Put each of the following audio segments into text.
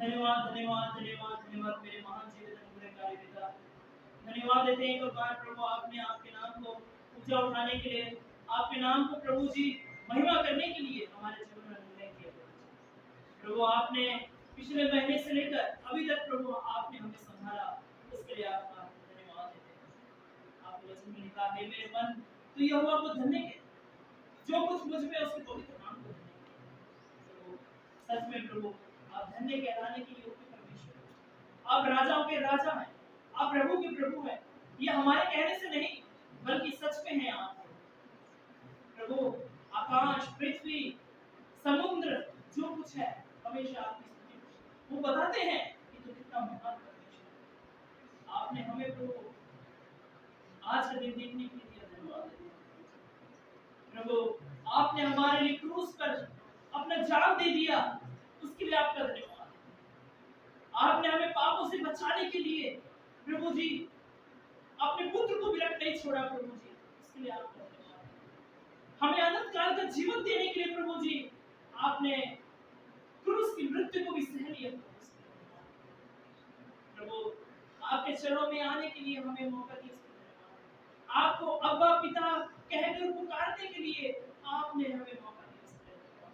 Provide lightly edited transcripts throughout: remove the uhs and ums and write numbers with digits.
धन्यवाद धन्यवाद धन्यवाद धन्यवाद मेरे महान जीवित अनुग्रहकारी पिता। धन्यवाद देते हैं एक बार प्रभु आपने आपके नाम को ऊंचा उठाने के लिए, आपके नाम को प्रभु जी महिमा करने के लिए हमारे जीवन में अनुग्रह किया प्रभु। आपने पिछले महीने से लेकर अभी तक प्रभु आपने हमें संभाला, इसके लिए आपका धन्यवाद देते हैं। आपके वचन में लिखा है मेरे मन तो यहोवा को धन्य कह, जो कुछ मुझ में उसके पवित्र नाम को धन्य कह। सच में प्रभु आप धन्य कहलाने के योग्य परमेश्वर, आप राजाओं के राजा हैं, आप प्रभु के प्रभु हैं। ये हमारे कहने से नहीं बल्कि सच में है आप प्रभु। आकाश पृथ्वी समुद्र जो कुछ है हमेशा आपकी स्तुति वो बताते हैं कि तू कितना महान परमेश्वर। आपने हमें प्रभु आज का दिन देखने के लिए धन्यवाद प्रभु। आपने हमारे लिए क्रूस पर अपना जान दे दिया, उसके लिए आपका धन्यवाद। आपने हमें पापों से बचाने के लिए प्रभु जी अपने पुत्र को विरक्त नहीं छोड़ा प्रभु जी, इसके लिए आपका धन्यवाद। हमें अनंत काल का जीवन देने के लिए प्रभु जी आपने क्रूस की मृत्यु को भी सह लिया प्रभु। आपके चरणों में आने के लिए हमें मौका दिया, आपको अब्बा पिता कहकर पुकारने के लिए आपने हमें मौका दिया।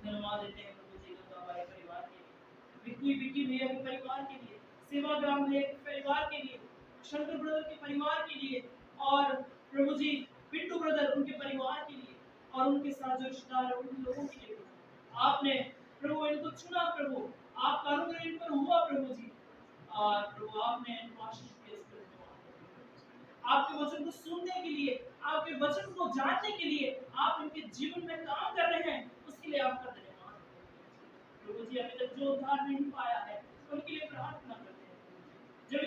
धन्यवाद देते हैं प्रभु जी हमारे परिवार के लिए, विक्की भैया के परिवार के लिए, सेवाग्राम भैया के परिवार के लिए, शंकर ब्रदर के परिवार के लिए, और प्रभु जी पिंटू ब्रदर उनके परिवार के लिए, और उनके साथ जो रिश्तेदार उन लोगों के लिए आपने प्रभु इनको चुना प्रभु। आपका अनुग्रह इन पर हुआ प्रभु जी, और प्रभु आपने इनको आशीष दिया। आपके वचन को सुनने के लिए, आपके वचन को जानने के लिए आप इनके जीवन में काम कर रहे हैं, उसके लिए आपका धन्यवाद प्रभु जी। अभी तक जो उद्धार नहीं पाया है उनके लिए प्रार्थना करते हैं। जब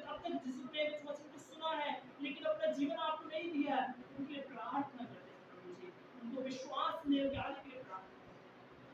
अब तक जिसने इस वचन को सुना है लेकिन अपना जीवन आपको नहीं दिया है, उनके लिए प्रार्थना करते हैं प्रभु जी। उनको विश्वास लेने के लिए प्रार्थना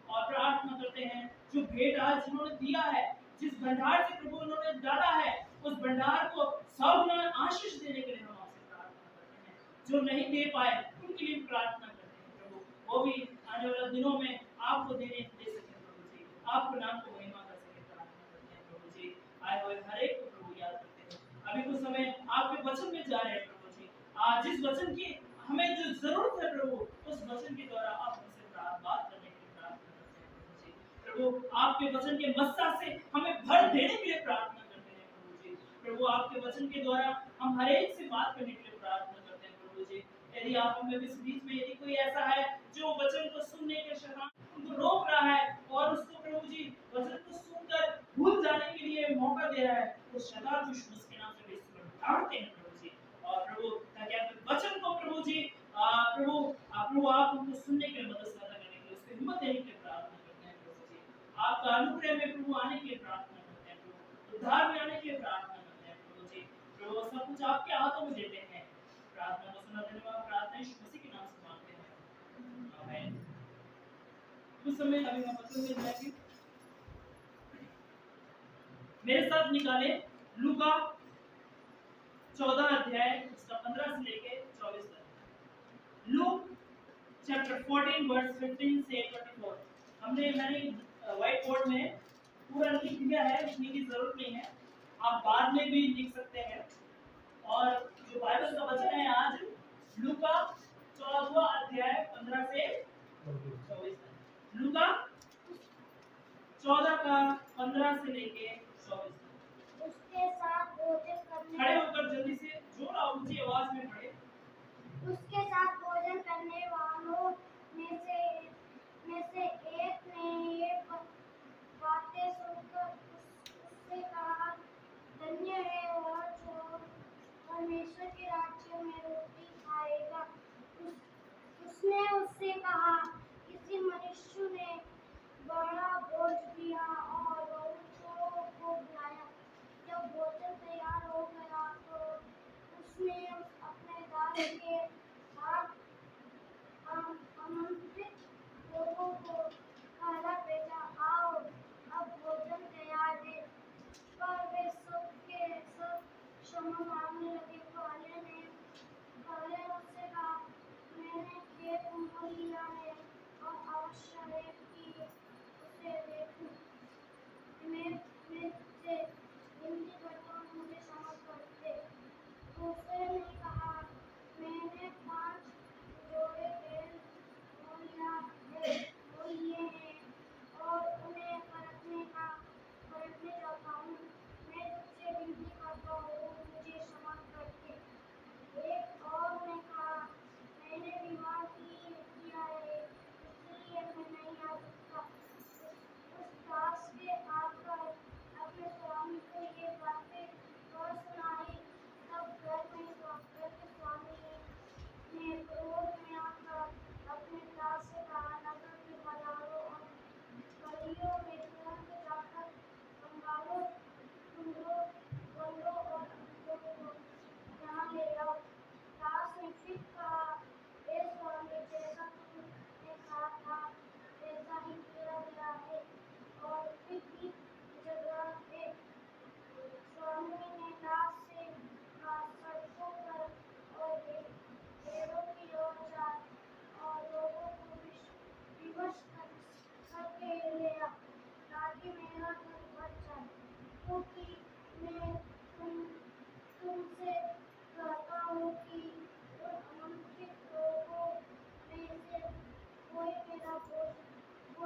और प्रार्थना करते हैं। जो भेंट आज जिन्होंने दिया है, जिस भंडार से प्रभु उन्होंने डाला है, उस भंडार को 100 गुना आशीष देने के लिए हम आपसे प्रार्थना करते हैं। जो नहीं दे पाए उनके लिए प्रार्थना करते हैं प्रभु, वो भी आने वाले दिनों में आपको दे सके प्रभु जी, आपको नाम को महिमा कर सके। प्रार्थना करते हैं प्रभु जी, आए हुए हर एक को प्रभु याद करते हैं। अभी कुछ समय आपके वचन में जा रहे हैं प्रभु जी, आज जिस वचन की हमें जो जरूरत है प्रभु, उस वचन के द्वारा आप हमसे बात करने के लिए प्रार्थना करते हैं प्रभु जी। प्रभु आपके वचन के मस्सा से हमें भर देने के लिए प्रार्थना करते हैं प्रभु जी। प्रभु आपके वचन के द्वारा हम हर एक से बात करने के लिए प्रार्थना करते हैं प्रभु जी। यदि आप हमें इस बीच में यदि कोई ऐसा है जो वचन को सुनने के शैतान उनको रोक रहा है और उसको प्रभु जी वचन को सुनकर भूल जाने के लिए मौका दे रहा है, तो शैतान को यीशु के नाम से डांटते हैं प्रभु जी। और प्रभु ताकि आपके वचन को प्रभु जी प्रभु आप उनको सुनने के लिए मदद करने के लिए, उसको हिम्मत देने के लिए प्रार्थना करते हैं प्रभु जी। आपका अनुग्रह में प्रभु आने के लिए प्रार्थना करते हैं प्रभु, उद्धार में आने के लिए प्रार्थना करते हैं प्रभु जी। प्रभु सब कुछ आपके हाथों में देते हैं। प्रार्थना को सुना धन्यवाद, प्रार्थना यीशु मसीह के नाम से मांगते हैं, आमीन। कुछ समय अभी हम वचन में जाएंगे। मेरे साथ निकाले लूका 14 अध्याय उसका 15 से लेके 24 तक। लूक चैप्टर 14 वर्स 15 से 24। मैंने व्हाइट बोर्ड में पूरा लिख दिया है, लिखने की जरूरत नहीं है, आप बाद में भी लिख सकते हैं। और जो बाइबल का वचन है आज लूका 14वां अध्याय 15 से 24 तक। लूका 14 का 15 से लेके 24 तक। उसके साथ भोजन करने, खड़े होकर जल्दी से जोर और ऊंची आवाज में पढ़े। उसके साथ भोजन करने वालों में से एक ने ये बातें सुनकर उससे कहा, धन्य है वह जो परमेश्वर के राज्य में रोटी खाएगा। उसने उससे कहा, किसी मनुष्य ने बड़ा बोझ दिया और बहुतों को बुलाया। जब भोजन तैयार हो गया तो उसने अपने दास के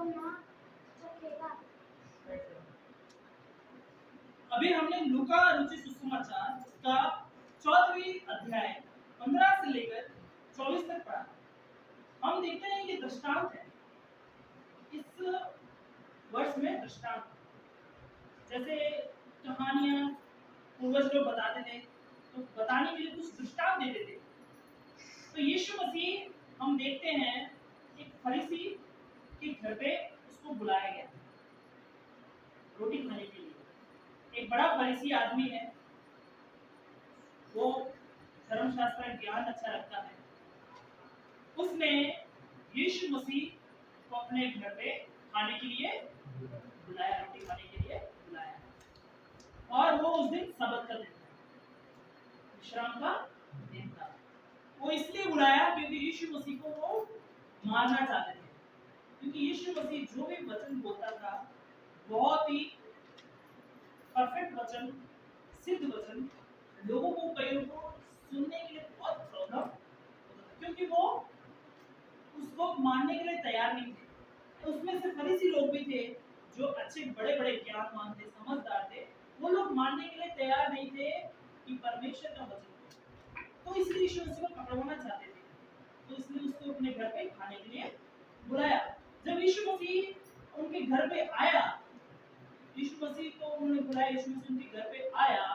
तो ना चखेगा। अभी हमने लूका रुचि सुसमाचार उसका 14वीं अध्याय 15 से लेकर 24 तक पढ़ा। हम देखते हैं ये दृष्टांत है। इस वर्ष में दृष्टांत जैसे कहानियां पूर्वज लोग बताते थे, तो बताने के लिए कुछ दृष्टांत देते थे। तो यीशु मसीह हम देखते हैं एक फरीसी के घर पे उसको बुलाया गया रोटी खाने के लिए। एक बड़ा फरीसी आदमी है, वो धर्मशास्त्र का ज्ञान अच्छा रखता है। उसने यीशु मसीह को अपने घर पे खाने के लिए बुलाया, रोटी खाने के लिए बुलाया। और वो उस दिन सबत का दिन था, विश्राम का दिन था। वो इसलिए बुलाया क्योंकि यीशु मसीह को वो मारना चाहते थे। क्योंकि यीशु मसीह जो भी वचन बोलता था बहुत ही परफेक्ट वचन, सिद्ध वचन, लोगों को कईयों को सुनने के लिए बहुत प्रॉब्लम होता था, क्योंकि वो उसको मानने के लिए तैयार नहीं थे। उसमें से फरीसी लोग भी थे जो अच्छे बड़े बड़े ज्ञानवान थे, समझदार थे। वो लोग मानने के लिए तैयार नहीं थे कि परमेश्वर का वचन, तो इसलिए यीशु मसीह को पकड़वाना चाहते थे। तो इसलिए उसको अपने घर पे खाने के लिए बुलाया। जब यीशु मसीह उनके घर पे आया, यीशु मसीह को उन्होंने बुलाया, यीशु मसीह उनके घर पे आया,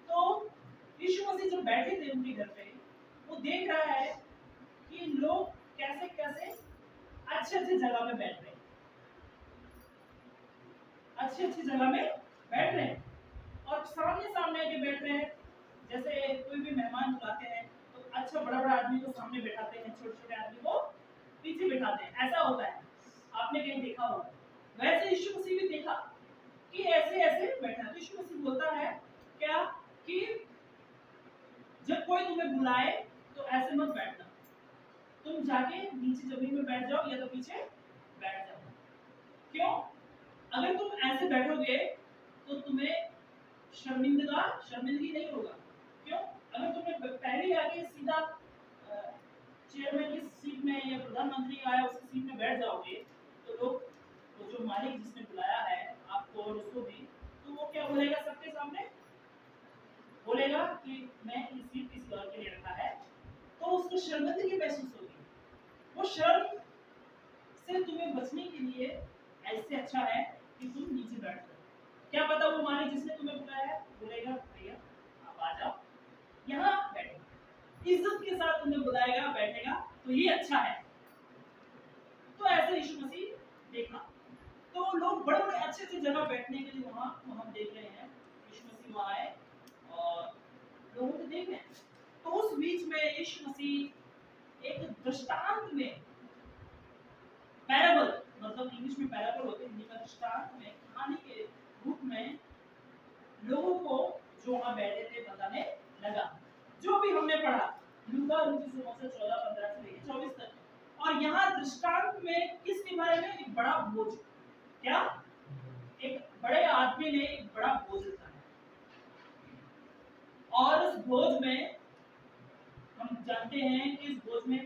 तो यीशु मसीह जब बैठे थे उनके घर पे, वो देख रहा है कि लोग कैसे कैसे अच्छे अच्छे जगह में बैठ रहे हैं, अच्छी अच्छी जगह में बैठ रहे हैं और सामने सामने आके बैठ रहे हैं। जैसे कोई भी मेहमान बुलाते हैं तो अच्छा बड़ा बड़ा आदमी को सामने बैठाते हैं, छोटे छोटे आदमी को पीछे बैठाते हैं, ऐसा होता है, आपने कहीं देखा होगा। वैसे यीशु मसीह भी देखा कि ऐसे ऐसे बैठा। तो यीशु मसीह बोलता है क्या कि जब कोई तुम्हें बुलाए तो ऐसे मत बैठना, तुम जाके नीचे जमीन में बैठ जाओ या तो पीछे बैठ जाओ। क्यों? अगर तुम ऐसे बैठोगे तो तुम्हें शर्मिंदगी नहीं होगा। क्यों? अगर तुमने पहले आके सीधा चेयरमैन की सीट में या प्रधानमंत्री आया उसकी सीट में बैठ जाओगे तो लोग, तो जो मालिक जिसने बुलाया है आपको और उसको भी, तो वो क्या बोलेगा? सबके सामने बोलेगा कि मैं इस सीट किसी और के लिए रखा है, तो उसको शर्मिंदगी महसूस होगी। वो शर्म से तुम्हें बचने के लिए ऐसे अच्छा है कि तुम नीचे बैठ जाओ। क्या पता वो मालिक जिसने तुम्हें बुलाया है बोलेगा भैया आप आ जाओ यहाँ बैठो, इज्जत के साथ तुम्हें बुलाएगा, बैठेगा, तो ये अच्छा है। तो ऐसे यीशु मसीह देखा, तो लोग बड़े बड़े अच्छे अच्छे जगह बैठने के लिए वहाँ हम देख रहे हैं यीशु मसीह वहाँ आए और लोगों को देख रहे हैं। तो उस बीच में यीशु मसीह एक दृष्टांत में, पैराबल मतलब इंग्लिश में पैराबल होते हैं, हिंदी में दृष्टांत में, कहानी के रूप में लोगों को जो वहाँ बैठे थे बताने लगा। जो भी हमने पढ़ा लूका रुचि सुसमाचार 14:15 से लेकर 24 तक। और यहाँ दृष्टांत में किसके बारे में? एक बड़ा भोज। क्या? एक बड़े आदमी ने एक बड़ा भोज रखा है और उस भोज में हम जानते हैं कि इस भोज में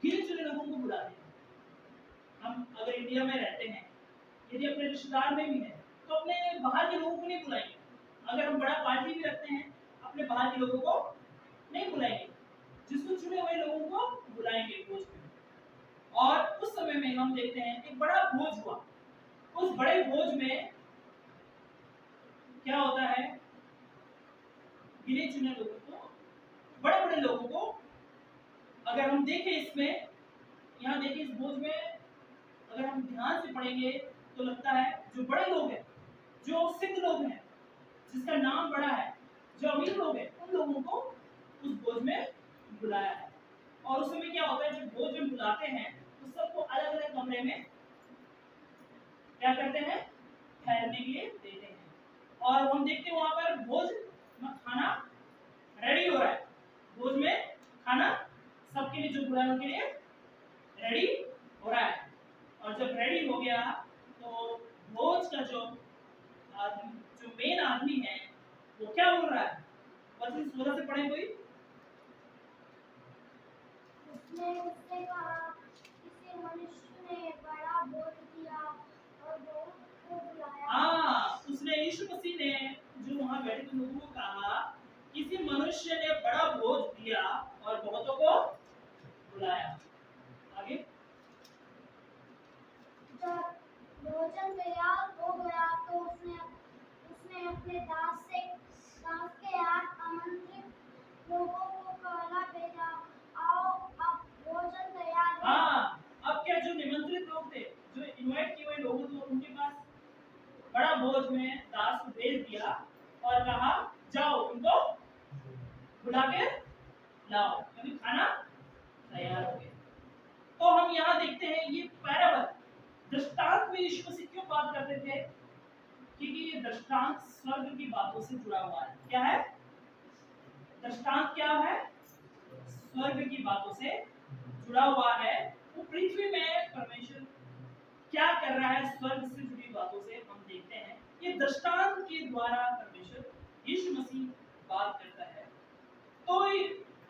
गिने चुने लोगों को बुलाते हैं। हम अगर इंडिया में रहते हैं, यदि अपने रिश्तेदार में भी है तो अपने बाहर के लोगों को नहीं बुलाएंगे। अगर हम बड़ा पार्टी भी रखते हैं अपने बाहर के लोगों को नहीं बुलाएंगे, जिसको चुने हुए लोगों को बुलाएंगे भोज में। और उस समय में हम देखते हैं एक बड़ा भोज हुआ। उस बड़े भोज में क्या होता है? गिने चुने लोगों को, बड़े बड़े लोगों को, अगर हम देखें इसमें, यहाँ देखिए इस भोज में अगर हम ध्यान से पढ़ेंगे तो लगता है जो बड़े लोग हैं, जो सिद्ध लोग हैं, जिसका नाम बड़ा है, जो अमीर लोग हैं, उन लोगों को उस भोज में बुलाया है। और उस समय क्या होता है, जब भोज में बुलाते हैं तो सबको अलग अलग कमरे में क्या करते हैं? ठहरने के लिए देते हैं। और हम देखते हैं वहां पर भोज में खाना रेडी हो रहा है। भोज में खाना सबके लिए, जो बुलाए उनके लिए रेडी हो रहा है। और जब रेडी हो गया तो भोज का जो मेन आदमी है वो क्या बोल रहा है? वचन 16 से पढ़े कोई। उसने उससे कहा, किसी मनुष्य ने बड़ा भोज दिया मनुष्य ने बड़ा भोज दिया और बहुतों को बुलाया। आगे जब भोजन तैयार हो गया तो उसने अपने दास के हाथ आमंत्रित लोगों को कहला भेजा, आओ अब भोजन तैयार है। हाँ, अब क्या जो निमंत्रित लोग थे, जो इनवाइट किए हुए लोग थे, उनके पास बड़ा भोज में दास को भेज दिया और कहा जाओ उनको बुला के लाओ क्योंकि खाना तैयार हो गया। तो हम यहाँ देखते हैं ये पैराबल दृष्टांत में यीशु मसीह क्यों बात करते थे, क्योंकि ये दृष्टांत स्वर्ग की बातों से जुड़ा हुआ है। क्या है दृष्टांत? क्या है? स्वर्ग की बातों से जुड़ा हुआ है। वो पृथ्वी में परमेश्वर क्या कर रहा है, स्वर्ग से जुड़ी बातों से हम देखते हैं। ये दृष्टांत के द्वारा परमेश्वर यीशु मसीह बात करता है। तो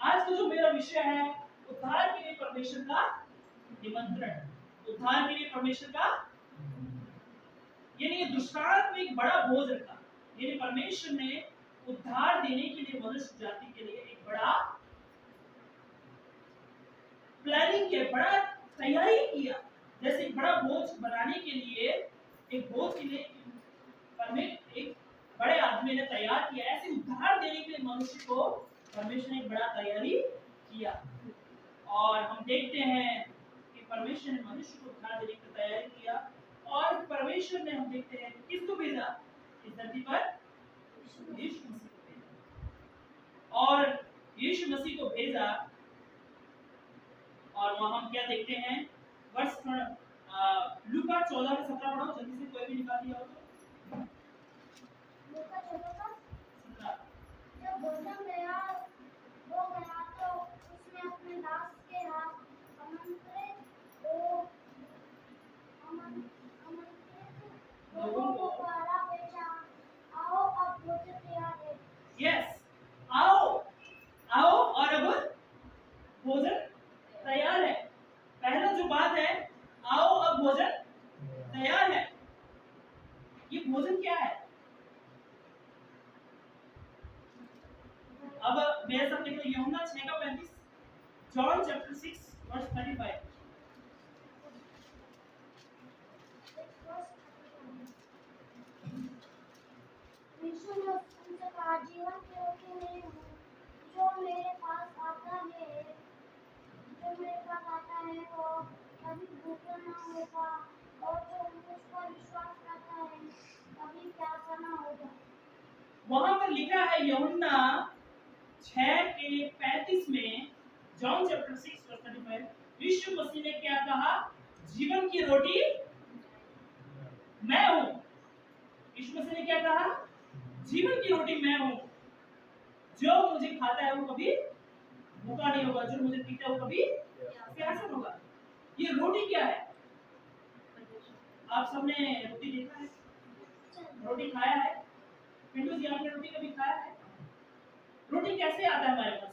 आज का जो मेरा विषय है, उद्धार के लिए परमेश्वर का निमंत्रण। उद्धार के लिए परमेश्वर का, यानी दृष्टांत में एक बड़ा भोज रखा, यानी परमेश्वर ने उद्धार देने के लिए मनुष्य जाति के लिए एक बड़ा प्लानिंग किया, बड़ा तैयारी किया। जैसे एक बड़ा भोज बनाने के लिए, एक भोज के लिए परमेश्वर एक बड़े आदमी ने तैयार किया, ऐसे उद्धार देने के लिए मनुष्य को परमेश्वर ने एक बड़ा तैयारी किया। और हम देखते हैं कि परमेश्वर ने मनुष्य को उद्धार देने की तैयारी किया और परमेश्वर ने, हम देखते हैं किसको भेजा इस धरती पर? यीशु मसीह को भेजा। और यीशु मसीह को भेजा और वहां हम क्या देखते हैं? वर्ष लूका 14:17 पढ़ो जल्दी से, कोई भी निकाल दिया हो तो। लूका 14:17। जब भोजन तैयार हो गया तो उसने अपने दास के हाथ आमंत्रित लोगों को कहला भेजा, आओ अब भोजन तैयार है। यस, आओ आओ और अब भोजन तैयार है। पहला जो बात है, आओ अब भोजन तैयार है। ये भोजन क्या है? अब मेरे साथ देखो यूहन्ना 6:35, जॉन चैप्टर 6 वर्स 35। यीशु ने उनसे कहा, जीवन की रोटी मैं हूँ, जो मेरे पास आता है वो कभी भूखा न होगा और जो मुझ पर विश्वास करता है कभी प्यासा न होगा। वहां पर लिखा है यूहन्ना 6:35 में, जॉन चैप्टर 6 वर्स 35, यीशु मसीह ने क्या कहा? जीवन की रोटी मैं हूं। यीशु मसीह ने क्या कहा? जीवन की रोटी मैं हूं, जो मुझे खाता है वो कभी भूखा नहीं होगा, जो मुझे पीता है वो कभी प्यासा नहीं होगा। ये रोटी क्या है? आप सबने रोटी देखा है, रोटी खाया है? पिंटू जी आपने रोटी कभी खाया है? रोटी कैसे आता है हमारे पास?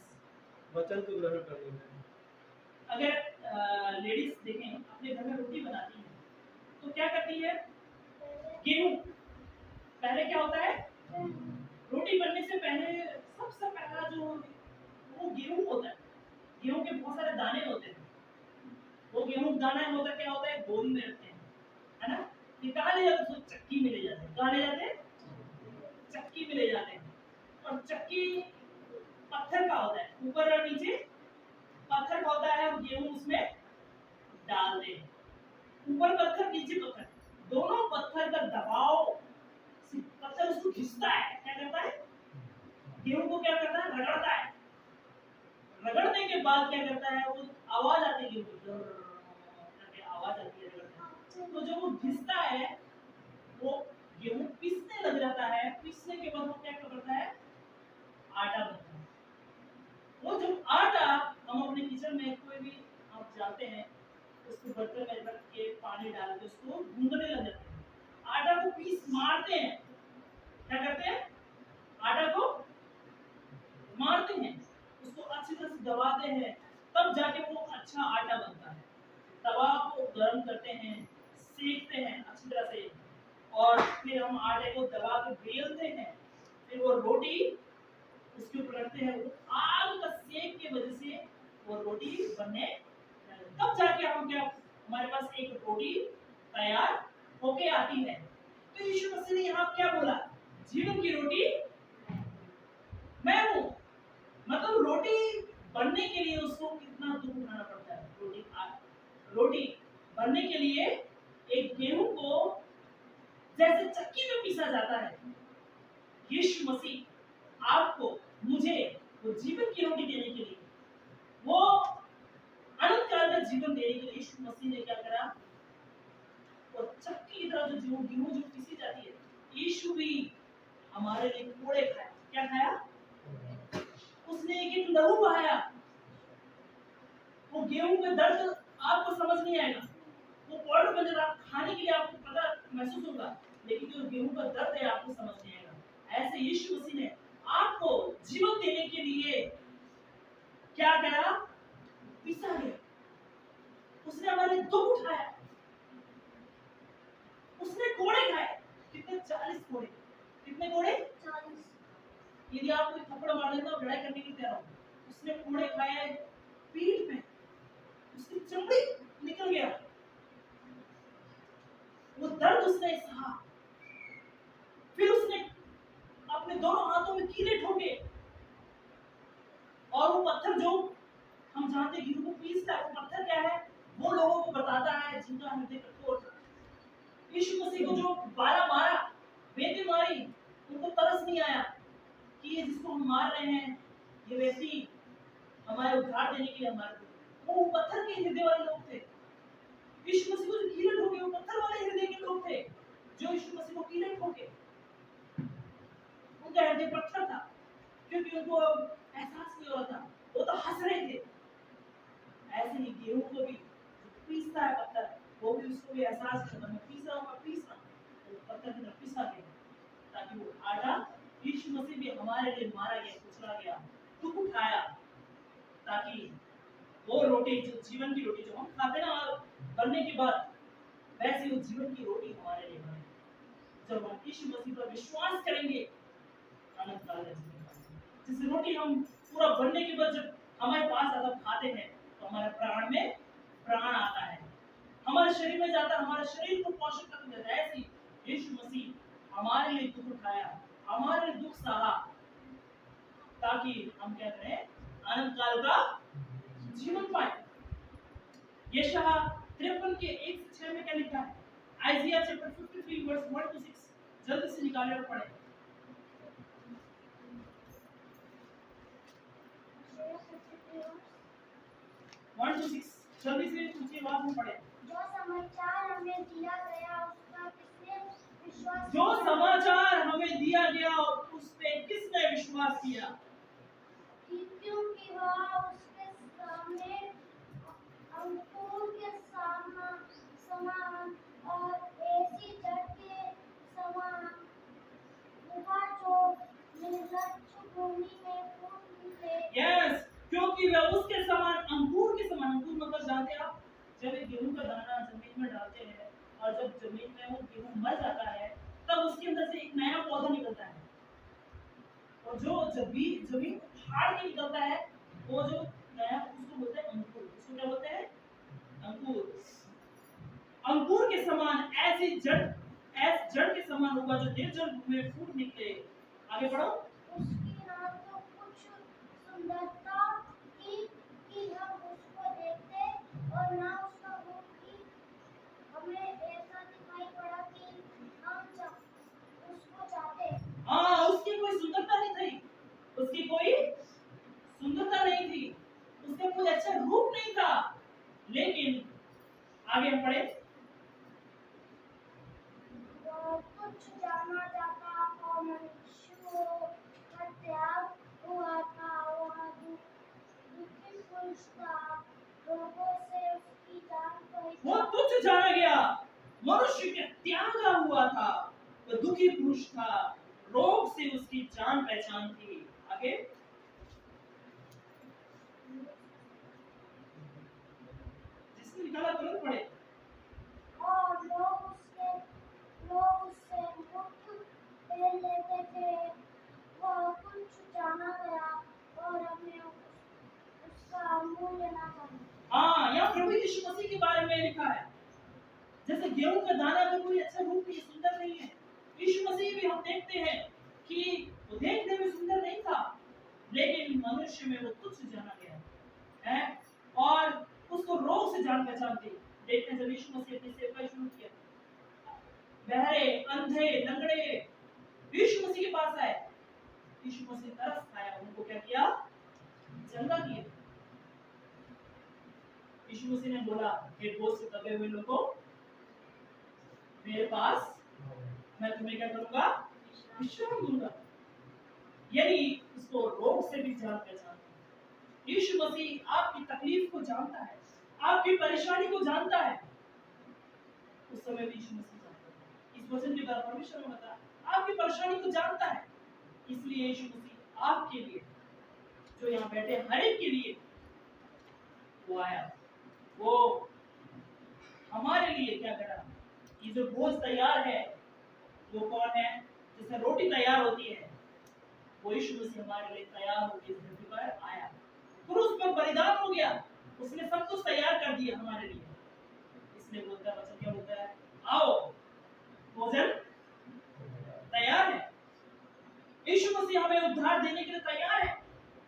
वचन को ग्रहण करने में। अगर लेडीज देखें अपने घर में रोटी बनाती है तो क्या करती है? गेहूं पहले क्या होता है? रोटी बनने से पहले सबसे पहला जो वो गेहूं होता है, गेहूं के बहुत सारे दाने होते हैं। वो गेहूं दाना होता क्या होता है? बोरी में रखते हैं, है ना? निकाले जाते तो चक्की में ले जाते हैं। कहाँ ले जाते हैं? चक्की में ले जाते हैं। और चक्की पत्थर का होता है, ऊपर और नीचे पत्थर का होता है, और गेहूं उसमें डाल दे। ऊपर पत्थर नीचे पत्थर, दोनों पत्थर का दबाव, पत्थर उसको खींचता है। क्या करता है? गेहूं को क्या करता है? रगड़ता है। रगड़ने के बाद क्या करता है? वो आवाज आती है, गेहूं करके आवाज आती है रगड़ने। तो जब वो घिसता है वो गेहूं पीसने लग जाता है। पीसने के बाद वो क्या करता है? आटा बनता है। वो जब आटा हम अपने किचन में कोई भी आप जाते हैं उसको बर्तन में रख के पानी डाल के उसको गूंदने लग जाते हैं। आटा को पीस मारते हैं। क्या करते हैं? आटा को मारते हैं, उसको अच्छी तरह से दबाते हैं, तब जाके वो अच्छा आटा बनता है। तवा को गर्म करते हैं, सेकते हैं अच्छी तरह से, और फिर हम आटे को दबा के बेलते हैं। फिर वो रोटी उसके ऊपर रखते हैं, वो आग का सेक की वजह से वो रोटी बनने लगे। तब जाके हम क्या, हमारे पास एक रोटी तैयार होके आती है। तो यीशु मसीह ने यहाँ क्या बोला, जीवन की रोटी मैं हूँ। मतलब रोटी बनने के लिए उसको कितना दुख उठाना पड़ता है। रोटी बनने के लिए एक गेहूं को जैसे चक्की में पीसा जाता है, यीशु मसीह आपको मुझे वो जीवन की रोटी देने के लिए, वो अनंत काल का जीवन देने के लिए यीशु मसीह ने क्या करा, और चक्की की तरह जो गेहूं जो पीसी जाती है, यीशु भी हमारे लिए कोड़े खाया। क्या खाया? उसने एक एक लहू बहाया। वो गेहूं का दर्द आपको समझ नहीं आएगा, वो पाउडर बन आप खाने के लिए आपको पता महसूस होगा, लेकिन जो गेहूं का दर्द है आपको समझ नहीं आएगा। ऐसे यीशु मसीह ने आपको जीवन देने के लिए क्या करा, पिसा गया। उसने हमारे दुख उठाया, उसने कोड़े खाए। कितने? 40 कोड़े। कितने कोड़े? 40। यदि आप कोई थप्पड़ मार देता लड़ाई करने की तैयार हो, उसने कोड़े खाए पीठ में, उसकी चमड़ी निकल गया, वो दर्द उसने सहा। फिर उसने अपने दोनों हाथों में कीले ठोके, और वो पत्थर जो हम जानते हैं गेहूं को पीसता है, वो पत्थर क्या है, वो लोगों को बताता है जिनका हृदय कठोर था। यीशु मसीह को जो बारह मारा, बेटे मारी, उनको तरस नहीं आया कि ये जिसको हम मार रहे हैं ये व्यक्ति हमारे उद्धार देने के लिए हमारे, वो पत्थर के हृदय वाले लोग थे। यीशु मसीह को जो कीले ठोके वो पत्थर वाले हृदय के लोग थे, जो यीशु मसीह को कीले ठोके उनका हृदय पत्थर था, क्योंकि उनको एहसास नहीं हो रहा था, वो तो हंस रहे थे। ऐसे ही गेहूं को भी पीसता है पत्थर, वो भी उसको भी एहसास होता है, मैं पीस रहा हूँ, तो पत्थर की तरह पिसा गया, ताकि वो आटा, यीशु मसीह भी हमारे लिए मारा गया, कुचला गया, दुख उठाया, ताकि वो रोटी जो जीवन की रोटी जो हम खाते ना बनने के बाद, वैसे वो जीवन की रोटी हमारे लिए बने। जब हम यीशु मसीह पर विश्वास करेंगे, अनंत काल का जीवन, जिस रोटी हम पूरा बनने के बाद जब हमारे पास आता खाते हैं, तो हमारे प्राण में प्राण आता है, हमारे शरीर में जाता है, हमारे शरीर को पोषण तत्व देता है। ऐसे यीशु मसीह हमारे लिए दुख उठाया, हमारे लिए दुख सहा, ताकि हम क्या करें, अनंत काल का जीवन पाए। यशाया 53 के 1 से 6 में क्या लिखा है? आइजिया चैप्टर 53 वर्स 1 to 6 जल्दी से निकाले और पढ़ें। 1 to 6 जल्दी से ऊंची आवाज में पढ़ें। जो समाचार हमें दिया गया उसका किसने विश्वास जो किया? समाचार हमें दिया गया उस पे किसने विश्वास किया? क्योंकि वह उसके सामने अंकुर के समान और ऐसी जड़ के समान होगा जो निर्लज्ज भूमि में फूट निकले। यस, क्योंकि वह उसके समान अंकुर के समान, अंकुर मतलब जानते हैं आप, जब एक गेहूं का दाना जमीन में डालते हैं और जब जमीन में वो गेहूं मर जाता है, तब उसके अंदर से एक नया पौधा निकलता है, और जो जमीन फाड़ के निकलता है, वो जो नया, उसको बोलते हैं अंकुर। उसको क्या बोलते हैं? अंकुर। अंकुर के समान ऐसी जड़ के समान होगा जो निर्जल भूमि में फूट निकले। आगे बढ़ो। उसकी ना तो कुछ सुंदरता थी कि हम उसको देखते और ना उसका रूप की हमें ऐसा दिखाई पड़ा कि हम उसको चाहते। हाँ, उसकी कोई सुंदरता नहीं थी, उसकी कोई सुंदरता नहीं थी, उसका कोई अच्छा रूप नहीं था, लेकिन आगे हम पढ़े, कुछ जाना जाता और मनुष्यों का त्याग हुआ था। वह दुखी पुरुष था, रोगों से उसकी जान वो तुच्छ जाना गया, मनुष्य के त्यागा हुआ था, वो दुखी पुरुष था, रोग से उसकी जान पहचान थी। आगे जिसने निकाला तुरंत पढ़े। और लोग उससे मुख ले लेते थे। वह कुछ जाना गया गेहूं का दाना का कोई अच्छा रूप नहीं, सुंदर नहीं है। यीशु मसीह भी हम देखते हैं कि वो देखने में सुंदर नहीं था, लेकिन मनुष्य में वो तुच्छ जाना गया है और उसको रोग से जान पहचान थी। देखते हैं जब यीशु मसीह अपनी सेवा शुरू किया, बहरे, अंधे, लंगड़े यीशु मसीह के पास आए। यीशु मसीह तरस खाया, उनको क्या किया? चंगा किया। यीशु मसीह ने बोला, हे बोझ से दबे हुए लोगों, मेरे पास, मैं तुम्हें क्या करूंगा? विश्राम दूंगा। यदि उसको रोग से भी जान पहचान। यीशु मसीह आपकी तकलीफ को जानता है, आपकी परेशानी को जानता है। उस समय भी यीशु मसीह जानता है। इस वचन के द्वारा परमेश्वर ने बताया, आपकी परेशानी को जानता है। इसलिए यीशु मसीह आपके लिए, जो यहाँ बैठे हर एक के लिए वो आया। वो हमारे लिए क्या करा? ये जो बोझ तैयार है, वो कौन है? जैसे रोटी तैयार होती है, वो यीशु मसीह हमारे लिए तैयार होकर इस धरती पर आया, क्रूस पर बलिदान हो गया, उसने सब कुछ तैयार कर दिया हमारे लिए। इसलिए बोलता है वचन, क्या बोलता है? आओ, भोजन तैयार है। यीशु मसीह हमें उद्धार देने के लिए तैयार है।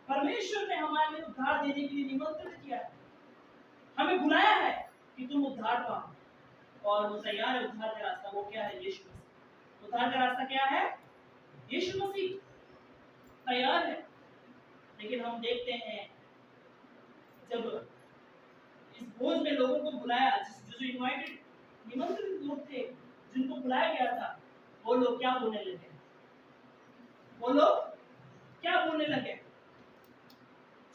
परमेश्वर ने हमारे लिए उद्धार देने के लिए निमंत्रित किया है, हमें बुलाया है कि तुम उद्धार पाओ, और वो तैयार है। उद्धार का रास्ता वो क्या है? यीशु मसीह। उद्धार का रास्ता क्या है? यीशु मसीह तैयार है। लेकिन हम देखते हैं जब इस बोझ में लोगों को बुलाया, जो इनवाइटेड, निमंत्रित लोग थे, जिनको बुलाया गया था, वो लोग क्या बोलने लगे? वो लोग क्या बोलने लगे?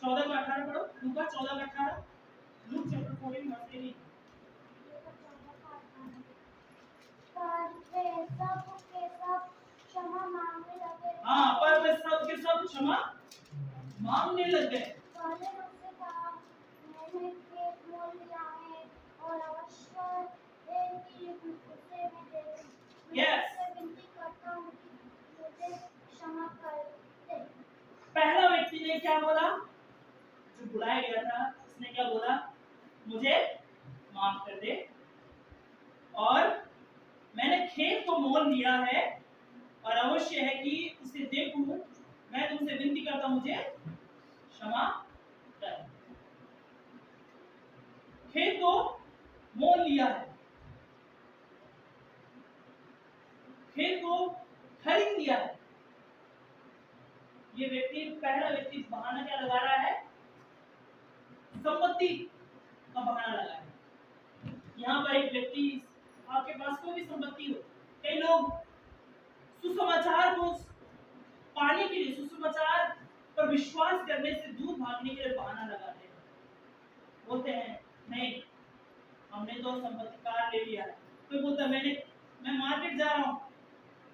14 में 18 पढ़ो, लूका 14 में 18, लूक चैप्टर 14 वर्स 18। पर वे सब के सब क्षमा मांगने लगे। हाँ, पर वे सब के सब क्षमा मांगने लग गए। पहले उसने कहा, मैंने खेत मोल लिया है और अवश्य है कि उसे मैं दे दूं। मैं Yes. उससे विनती करता हूँ कि मुझे क्षमा कर दे। पहला व्यक्ति ने क्या बोला? जो बुलाया गया था, उसने क्या बोला? मुझे माफ कर दे, और मैंने खेत को मोल लिया है और अवश्य है कि उसे देखूं, मैं तुमसे विनती करता हूं, मुझे क्षमा कर। खेत को मोल लिया है, खेत को खरीद लिया है। ये व्यक्ति, पहला व्यक्ति बहाना क्या लगा रहा है? संपत्ति का बहाना लगा है। यहाँ पर एक व्यक्ति, आपके पास कोई भी संपत्ति हो, कई लोग सुसमाचार को पाने के लिए, सुसमाचार पर विश्वास करने से दूर भागने के लिए बहाना लगाते हैं। बोलते हैं नहीं, हमने तो संपत्ति कार ले लिया है। कोई बोलता है मैं मार्केट जा रहा हूँ,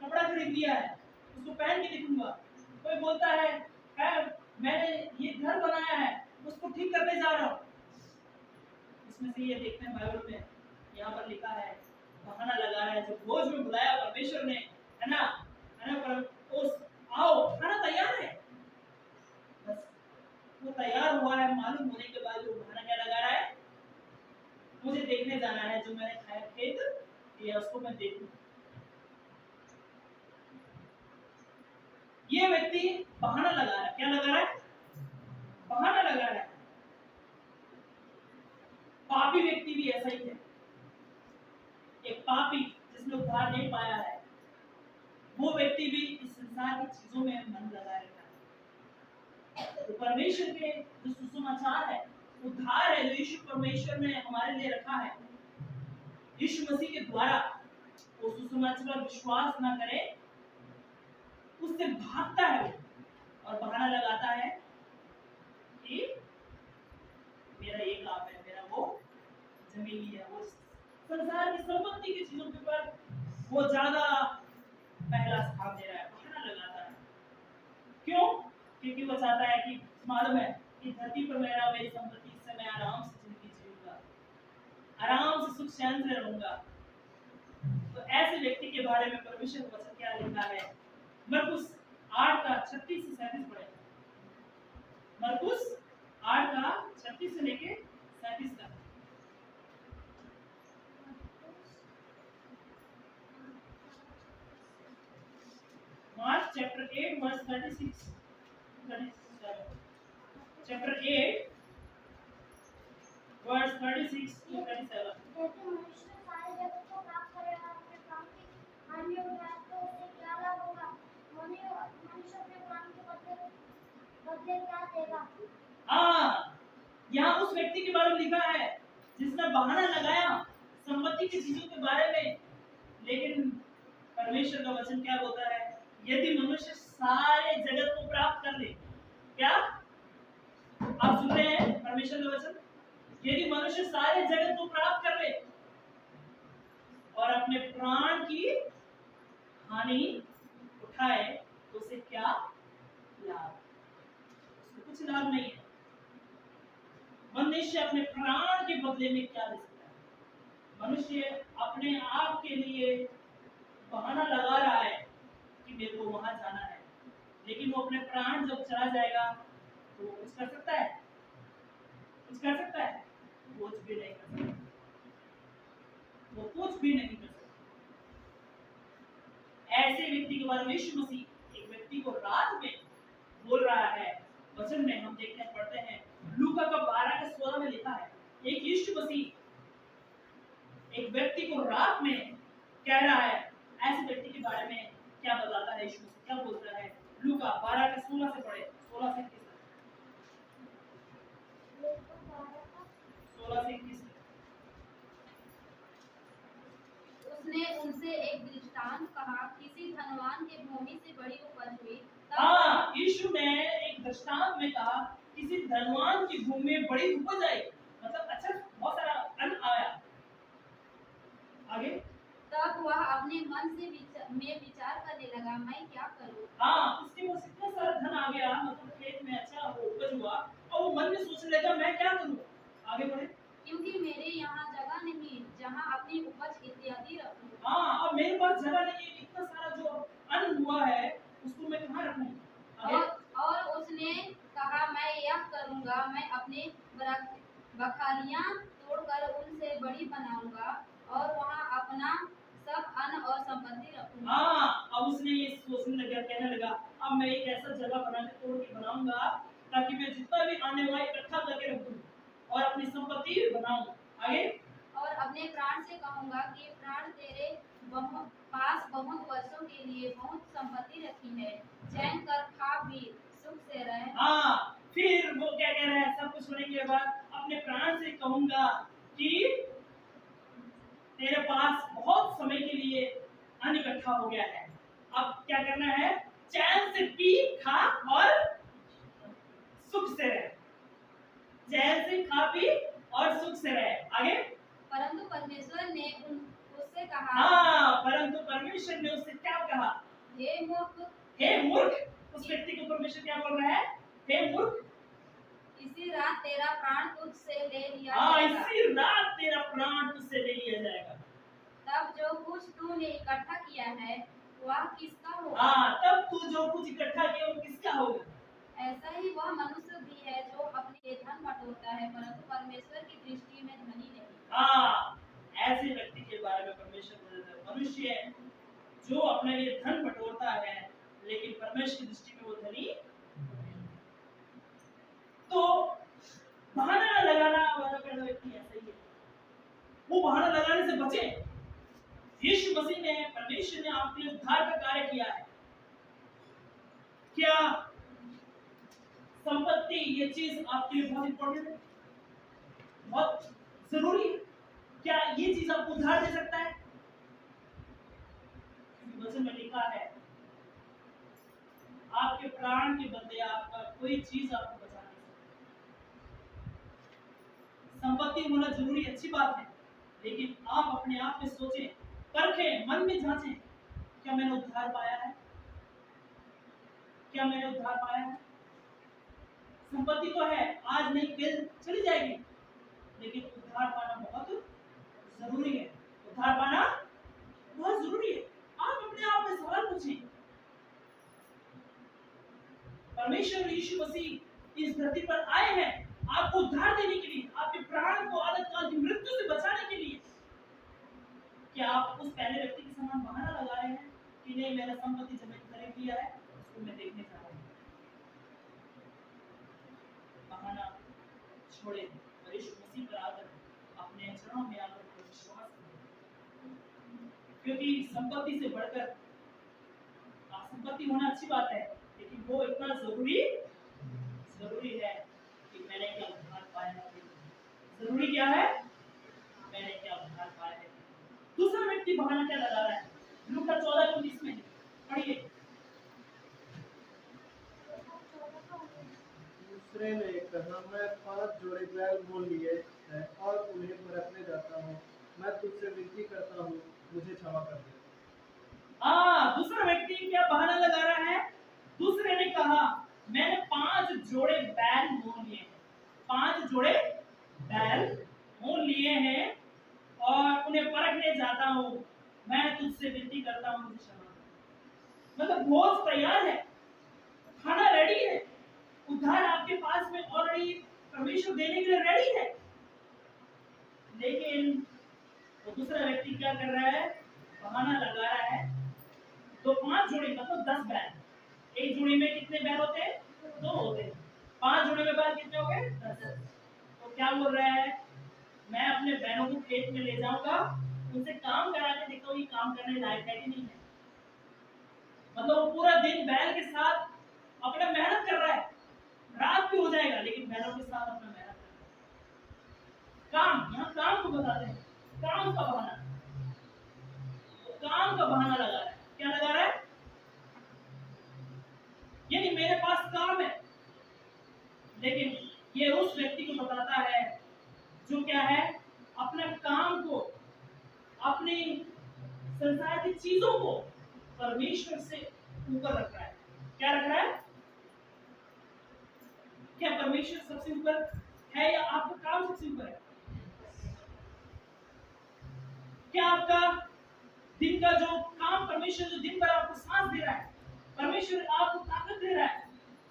कपड़ा खरीद लिया है, उसको पहन के दिखूंगा। कोई बोलता है मैंने ये घर बनाया है, उसको ठीक करने जा रहा हूँ। इसमें से ये देखते हैं बाइबल में यहाँ पर लिखा है, बहाना लगा रहा है। जब बोझ में बुलाया परमेश्वर ने, है ना, पर उस आओ, खाना तैयार है, बस वो तैयार हुआ है, मालूम होने के बाद वो बहाना क्या लगा रहा है? मुझे देखने जाना है, जो मैंने खाया खेत, ये उसको मैं देखूं। ये व्यक्ति बहाना लगा रहा है। क्या लगा रहा है? बहाना लगा रहा है। पापी व्यक्ति भी ऐसा ही है। एक पापी जिसने उद्धार नहीं पाया है, वो व्यक्ति भी इस संसार की चीजों में मन लगा रहता है। तो परमेश्वर के जो सुसमाचार है, उद्धार है, जो यीशु परमेश्वर ने हमारे लिए रखा है, यीशु मसीह के द्वारा, वो सुसमाचार पर विश्वास ना करे, उससे भागता है और बहाना लगाता है कि मेरा ये काम है, मेरा वो जमीन है, वो संसार की संपत्ति की चीजों के ऊपर वो ज्यादा पहला स्थान दे रहा है, बहाना लगाता है। क्यों? क्योंकि वो चाहता है कि मालूम है कि धरती पर मेरी संपत्ति, इससे मैं आराम से जिंदगी जीऊंगा, आराम से सुख चैन से रहूंगा। तो ऐसे व्यक्ति के बारे में परमेश्वर का वचन क्या लिखा है? मरकुस 8 का 36 से 37 पढ़े। मरकुस 8 का 36 से लेके 37 तक। 8 verse 36 37 chapter 8 verse 36 to 37 जैसे मनुष्य सारे जगत को प्राप्त करेगा अपने प्राण की हानि उठाए तो उसे क्या लाभ होगा? मनुष्य अपने प्राण के बदले क्या देगा? हाँ, यहाँ उस व्यक्ति के बारे में लिखा है जिसने बहाना लगाया संपत्ति की चीजों के बारे में, लेकिन परमेश्वर का वचन क्या बोलता है? यदि मनुष्य सारे जगत को प्राप्त कर ले, क्या आप सुन रहे हैं परमेश्वर का वचन? यदि मनुष्य सारे जगत को प्राप्त कर ले और अपने प्राण की हानि उठाए तो उसे क्या लाभ? उसको कुछ लाभ नहीं है। मनुष्य अपने प्राण के बदले में क्या दे सकता है? मनुष्य अपने आप के लिए बहाना लगा रहा है कि मेरे को वहां जाना है, लेकिन वो अपने प्राण जब चला जाएगा तो वो कुछ कर सकता है? कुछ कर सकता है? कुछ भी नहीं कर सकता। वो कुछ भी नहीं कर सकता। ऐसे व्यक्ति के बारे में यीशु मसीह एक व्यक्ति को रात में बोल रहा है। वचन में हम देखते हैं, पढ़ते हैं, लूका का 12 के 16 में लिखा है, एक यीशु मसीह एक व्यक्ति को रात में कह रहा है। ऐसे व्यक्ति के बारे में क्या बताता है यीशु मसीह, क्या बोलता है? लूका 12 के 16 से पढ़े, 16 से 21 16 से 21। उसने उनसे एक दृष्टांत कहा, किसी धनवान के भूमि से बड़ी उपज हुई। हाँ, यीशु ने एक दृष्टांत में कहा किसी धनवान की भूमि में बड़ी उपज आई, मतलब अच्छा बहुत सारा अन्न आया। आगे तब वह अपने मन से विचार करने लगा, मैं क्या करूं? हाँ, उसके पास इतना सारा धन आ गया, मतलब खेत में अच्छा वो उपज हुआ और वो मन में सोचने लगा मैं क्या करूं? आगे बढ़े। क्योंकि मेरे यहाँ जगह नहीं जहाँ अपनी उपज इत्यादि रखूं। हाँ, अब मेरे पास जगह नहीं है, इतना सारा जो अन्न हुआ है उसको मैं कहाँ रखूं? आगे और उसने कहा, मैं यह करूंगा, मैं अपने बखालियां तोड़कर उनसे बड़ी बनाऊंगा और वहां अपना सब अन्न और संपत्ति रखूंगा। हाँ, अब उसने ये सोचने लगा, कहने लगा अब मैं एक ऐसा जगह बना के तोड़ के बनाऊंगा ताकि मैं जितना भी आने वाला इकट्ठा करके रखूं और अपनी संपत्ति बनाऊं। आगे और अपने प्राण से कहूंगा कि प्राण तेरे पास बहुत वर्षों के लिए बहुत संपत्ति रखी है, चैन कर खा पी सुख से रह। हाँ, फिर वो क्या कह रहा है? सब कुछ होने के बाद अपने प्राण से कहूंगा कि तेरे पास बहुत समय के लिए अन्न इकट्ठा हो गया है, अब क्या करना है? चैन से पी खा और सुख से रह। चैन से खा पी और सुख से रह। आगे परंतु परमेश्वर ने उससे कहा, हाँ, परंतु परमेश्वर ने उससे क्या कहा? हे मूर्ख, हे मूर्ख। उस व्यक्ति को परमेश्वर क्या बोल रहा है? हे मूर्ख, इसी रात तेरा प्राण तुझसे ले लिया हाँ, जाएगा। इसी रात तेरा प्राण तुझसे ले लिया जाएगा। तब जो कुछ तूने इकट्ठा किया है वह किसका होगा? हाँ, तब तू जो कुछ इकट्ठा किया वो किसका होगा? ऐसा ही वह मनुष्य भी है जो अपने धन बटोरता है परंतु परमेश्वर की दृष्टि में धनी नहीं। हाँ, ऐसे व्यक्ति के बारे में परमेश्वर बोलता है, मनुष्य जो अपने लिए धन बटोरता है लेकिन परमेश्वर की दृष्टि में वो धनी। तो बहाना लगाना वाला पहला व्यक्ति ऐसा ही है, वो बहाना लगाने से बचे। यीशु मसीह ने, परमेश्वर ने आपके लिए उद्धार का कार्य किया है। क्या संपत्ति ये चीज आपके लिए बहुत इंपॉर्टेंट है, बहुत जरूरी है? क्या ये चीज आपको उद्धार दे सकता है? वचन में लिखा है आपके प्राण के बदले आपका कोई चीज आपको बचा नहीं सकती। संपत्ति होना जरूरी, अच्छी बात है, लेकिन आप अपने आप में सोचें, परखें, मन में जांचें, क्या मैंने उद्धार पाया है? क्या मैंने उद्धार पाया है? संपत्ति तो है, आज नहीं कल चली जाएगी, लेकिन उद्धार पाना बहुत जरूरी है। उद्धार पाना बहुत जरूरी है। आप अपने आप में सवाल पूछें, परमेश्वर यीशु मसीह इस धरती पर आए हैं आपको उद्धार देने के लिए, आपके प्राण को आदत काल की मृत्यु से बचाने के लिए। क्या आप उस पहले व्यक्ति के समान बहाना लगा रहे हैं कि नहीं, मैंने संपत्ति जमा खरीद लिया है, उसको मैं देखने जा रहा हूँ। बहाना छोड़े और यीशु मसीह पर आकर अपने चरणों में आकर विश्वास करें, क्योंकि संपत्ति से बढ़कर संपत्ति होना अच्छी बात है, लेकिन वो इतना जरूरी है कि मैंने क्या उद्धार पाया है। जरूरी क्या है? मैंने क्या उद्धार पाया है। दूसरा व्यक्ति बहाना क्या लगा रहा है? लूका 14:19 में पढ़िए। दूसरे ने कहा, मैं 5 जोड़े बैल मोल लिए हैं और उन्हें परखने जाता हूँ। मैं तुझसे विनती करता हूँ, मुझे क्षमा कर दे। दूसरा व्यक्ति क्या बहाना लगा रहा है? दूसरे ने कहा, मैंने 5 जोड़े बैल मोल लिए हैं, 5 जोड़े बैल मोल लिए हैं और उन्हें परखने जाता हूँ। मैं तुझसे विनती करता हूँ, मुझे क्षमा कर। मतलब भोज तैयार है, खाना रेडी है, उद्धार आपके पास में ऑलरेडी परमेश्वर देने के लिए रेडी है, लेकिन वो दूसरा व्यक्ति क्या कर रहा है? बहाना लगा रहा है। तो 5 जोड़ी मतलब 10 बैल। एक जोड़ी में कितने बैल होते हैं? 2 होते हैं। 5 जोड़ी में बैल कितने हो गए? 10। तो क्या बोल रहा है? मैं अपने बैलों को खेत में ले जाऊंगा, उनसे काम करा के देखता हूँ ये काम करने लायक है कि नहीं है। मतलब वो पूरा दिन बैल के साथ अपना मेहनत कर रहा है, रात भी हो जाएगा लेकिन बैलों के साथ अपना मेहनत कर रहा है। काम, यहाँ काम को बताते हैं, काम का बहाना, काम का बहाना लगा रहा है। क्या लगा रहा है? यानी मेरे पास काम है, लेकिन ये उस व्यक्ति को बताता है जो क्या है, अपने काम को, अपनी संसार की चीजों को परमेश्वर से ऊपर रख रहा है। क्या रख रहा है? क्या परमेश्वर सबसे ऊपर है या आपका काम सबसे ऊपर है? क्या आपका दिन का जो काम, परमेश्वर जो दिन भर आपको सांस दे रहा है, परमेश्वर आपको ताकत दे रहा है,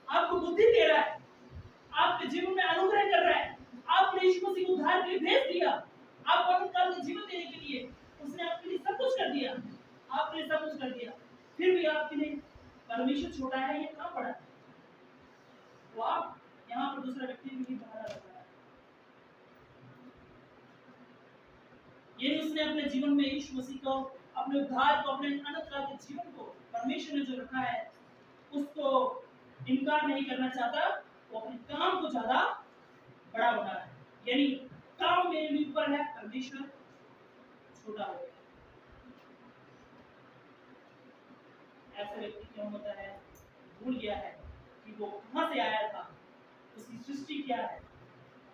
आपको बुद्धि दे रहा है, आपके जीवन में अनुग्रह कर रहा है, आपने यीशु मसीह को उद्धार के लिए भेज दिया, आपको अनंत काल में जीवन देने के लिए उसने आपके लिए सब कुछ कर दिया, आपके लिए सब कुछ कर दिया, फिर भी आपके लिए परमेश्वर छोटा है, ये कहाँ पड़ा? तो आप यहाँ पर दूसरा व्यक्ति भी बहाना लगा रहा है। ये उसने अपने जीवन में यीशु मसीह को, अपने उद्धार को, अपने अनंत काल के जीवन को परमेश्वर ने जो रखा है उसको इनकार नहीं करना चाहता, वो अपने काम को ज्यादा बड़ा बना है। यानी काम मेरे लिए ऊपर है, परमेश्वर छोटा हो गया। ऐसा व्यक्ति क्यों होता है? भूल गया है कि वो कहां से आया था, उसकी सृष्टि क्या है,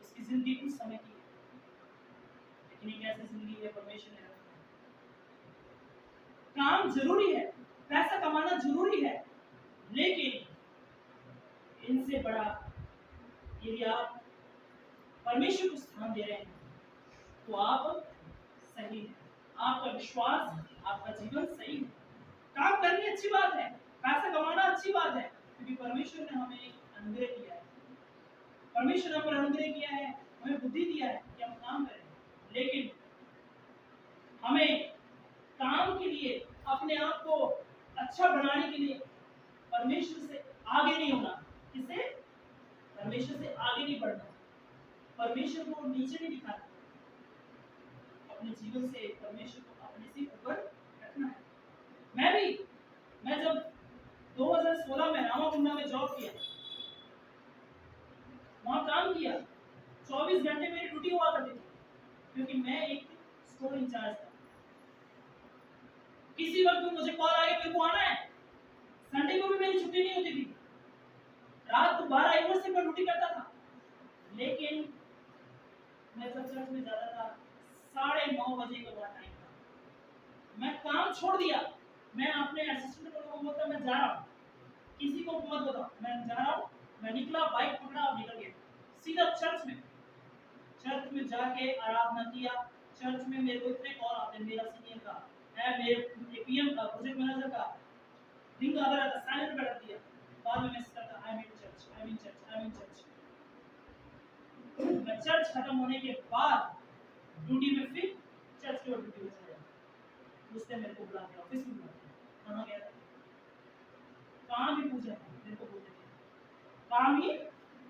उसकी जिंदगी कुछ समय की है, लेकिन एक ऐसी जिंदगी है परमेश्वर ने रखा है। काम जरूरी है, पैसा कमाना जरूरी है, लेकिन इनसे बड़ा यदि आप परमेश्वर को स्थान दे रहे हैं तो आप सही हैं, आपका विश्वास, आपका जीवन सही है। काम करनी अच्छी बात है, पैसा कमाना अच्छी बात है, क्योंकि परमेश्वर ने हमें अनुग्रह किया है, परमेश्वर ने हमें अनुग्रह किया है, हमें बुद्धि दिया है कि हम काम करें, लेकिन हमें काम के लिए, अपने आप को अच्छा बनाने के लिए परमेश्वर से आगे नहीं होना। किसे? परमेश्वर से आगे नहीं बढ़ना, परमेश्वर को नीचे नहीं दिखाना, अपने जीवन से परमेश्वर को अपने से ऊपर रखना है। मैं जब 2016 में रामाकुंडा में जॉब किया, वहां काम किया, 24 घंटे मेरी ड्यूटी हुआ करती थी, क्योंकि मैं एक स्टोर इंचार्ज था। किसी वक्त मुझे कॉल आ गया, मेरे को आना है, संडे को भी मेरी छुट्टी नहीं होती थी, रात को 12-1 बजे मैं ड्यूटी करता था, लेकिन मैं जब चर्च में जाता था 9:30 बजे का वहाँ टाइम था, मैं काम छोड़ दिया, मैं अपने असिस्टेंट को बोलता मैं जा रहा हूँ, किसी को मत बताओ मैं जा रहा हूँ। मैं निकला, बाइक पकड़ा और निकल गया सीधा चर्च में जाके आराधना किया। चर्च में मेरे को इतने कॉल आते, मेरा सीनियर का है, मेरे पीएम का, प्रोजेक्ट मैनेजर का, रिंग आ रहा था, साइलेंट कर दिया, बाद में मैसेज करता आई एम इन चर्च। मैं चर्च खत्म होने के बाद ड्यूटी में फिर चर्च की ड्यूटी में चला, उसने मेरे को बुला के ऑफिस में बुला के, कहाँ गया था? काम ही पूजा है, मेरे को बोलते थे, काम ही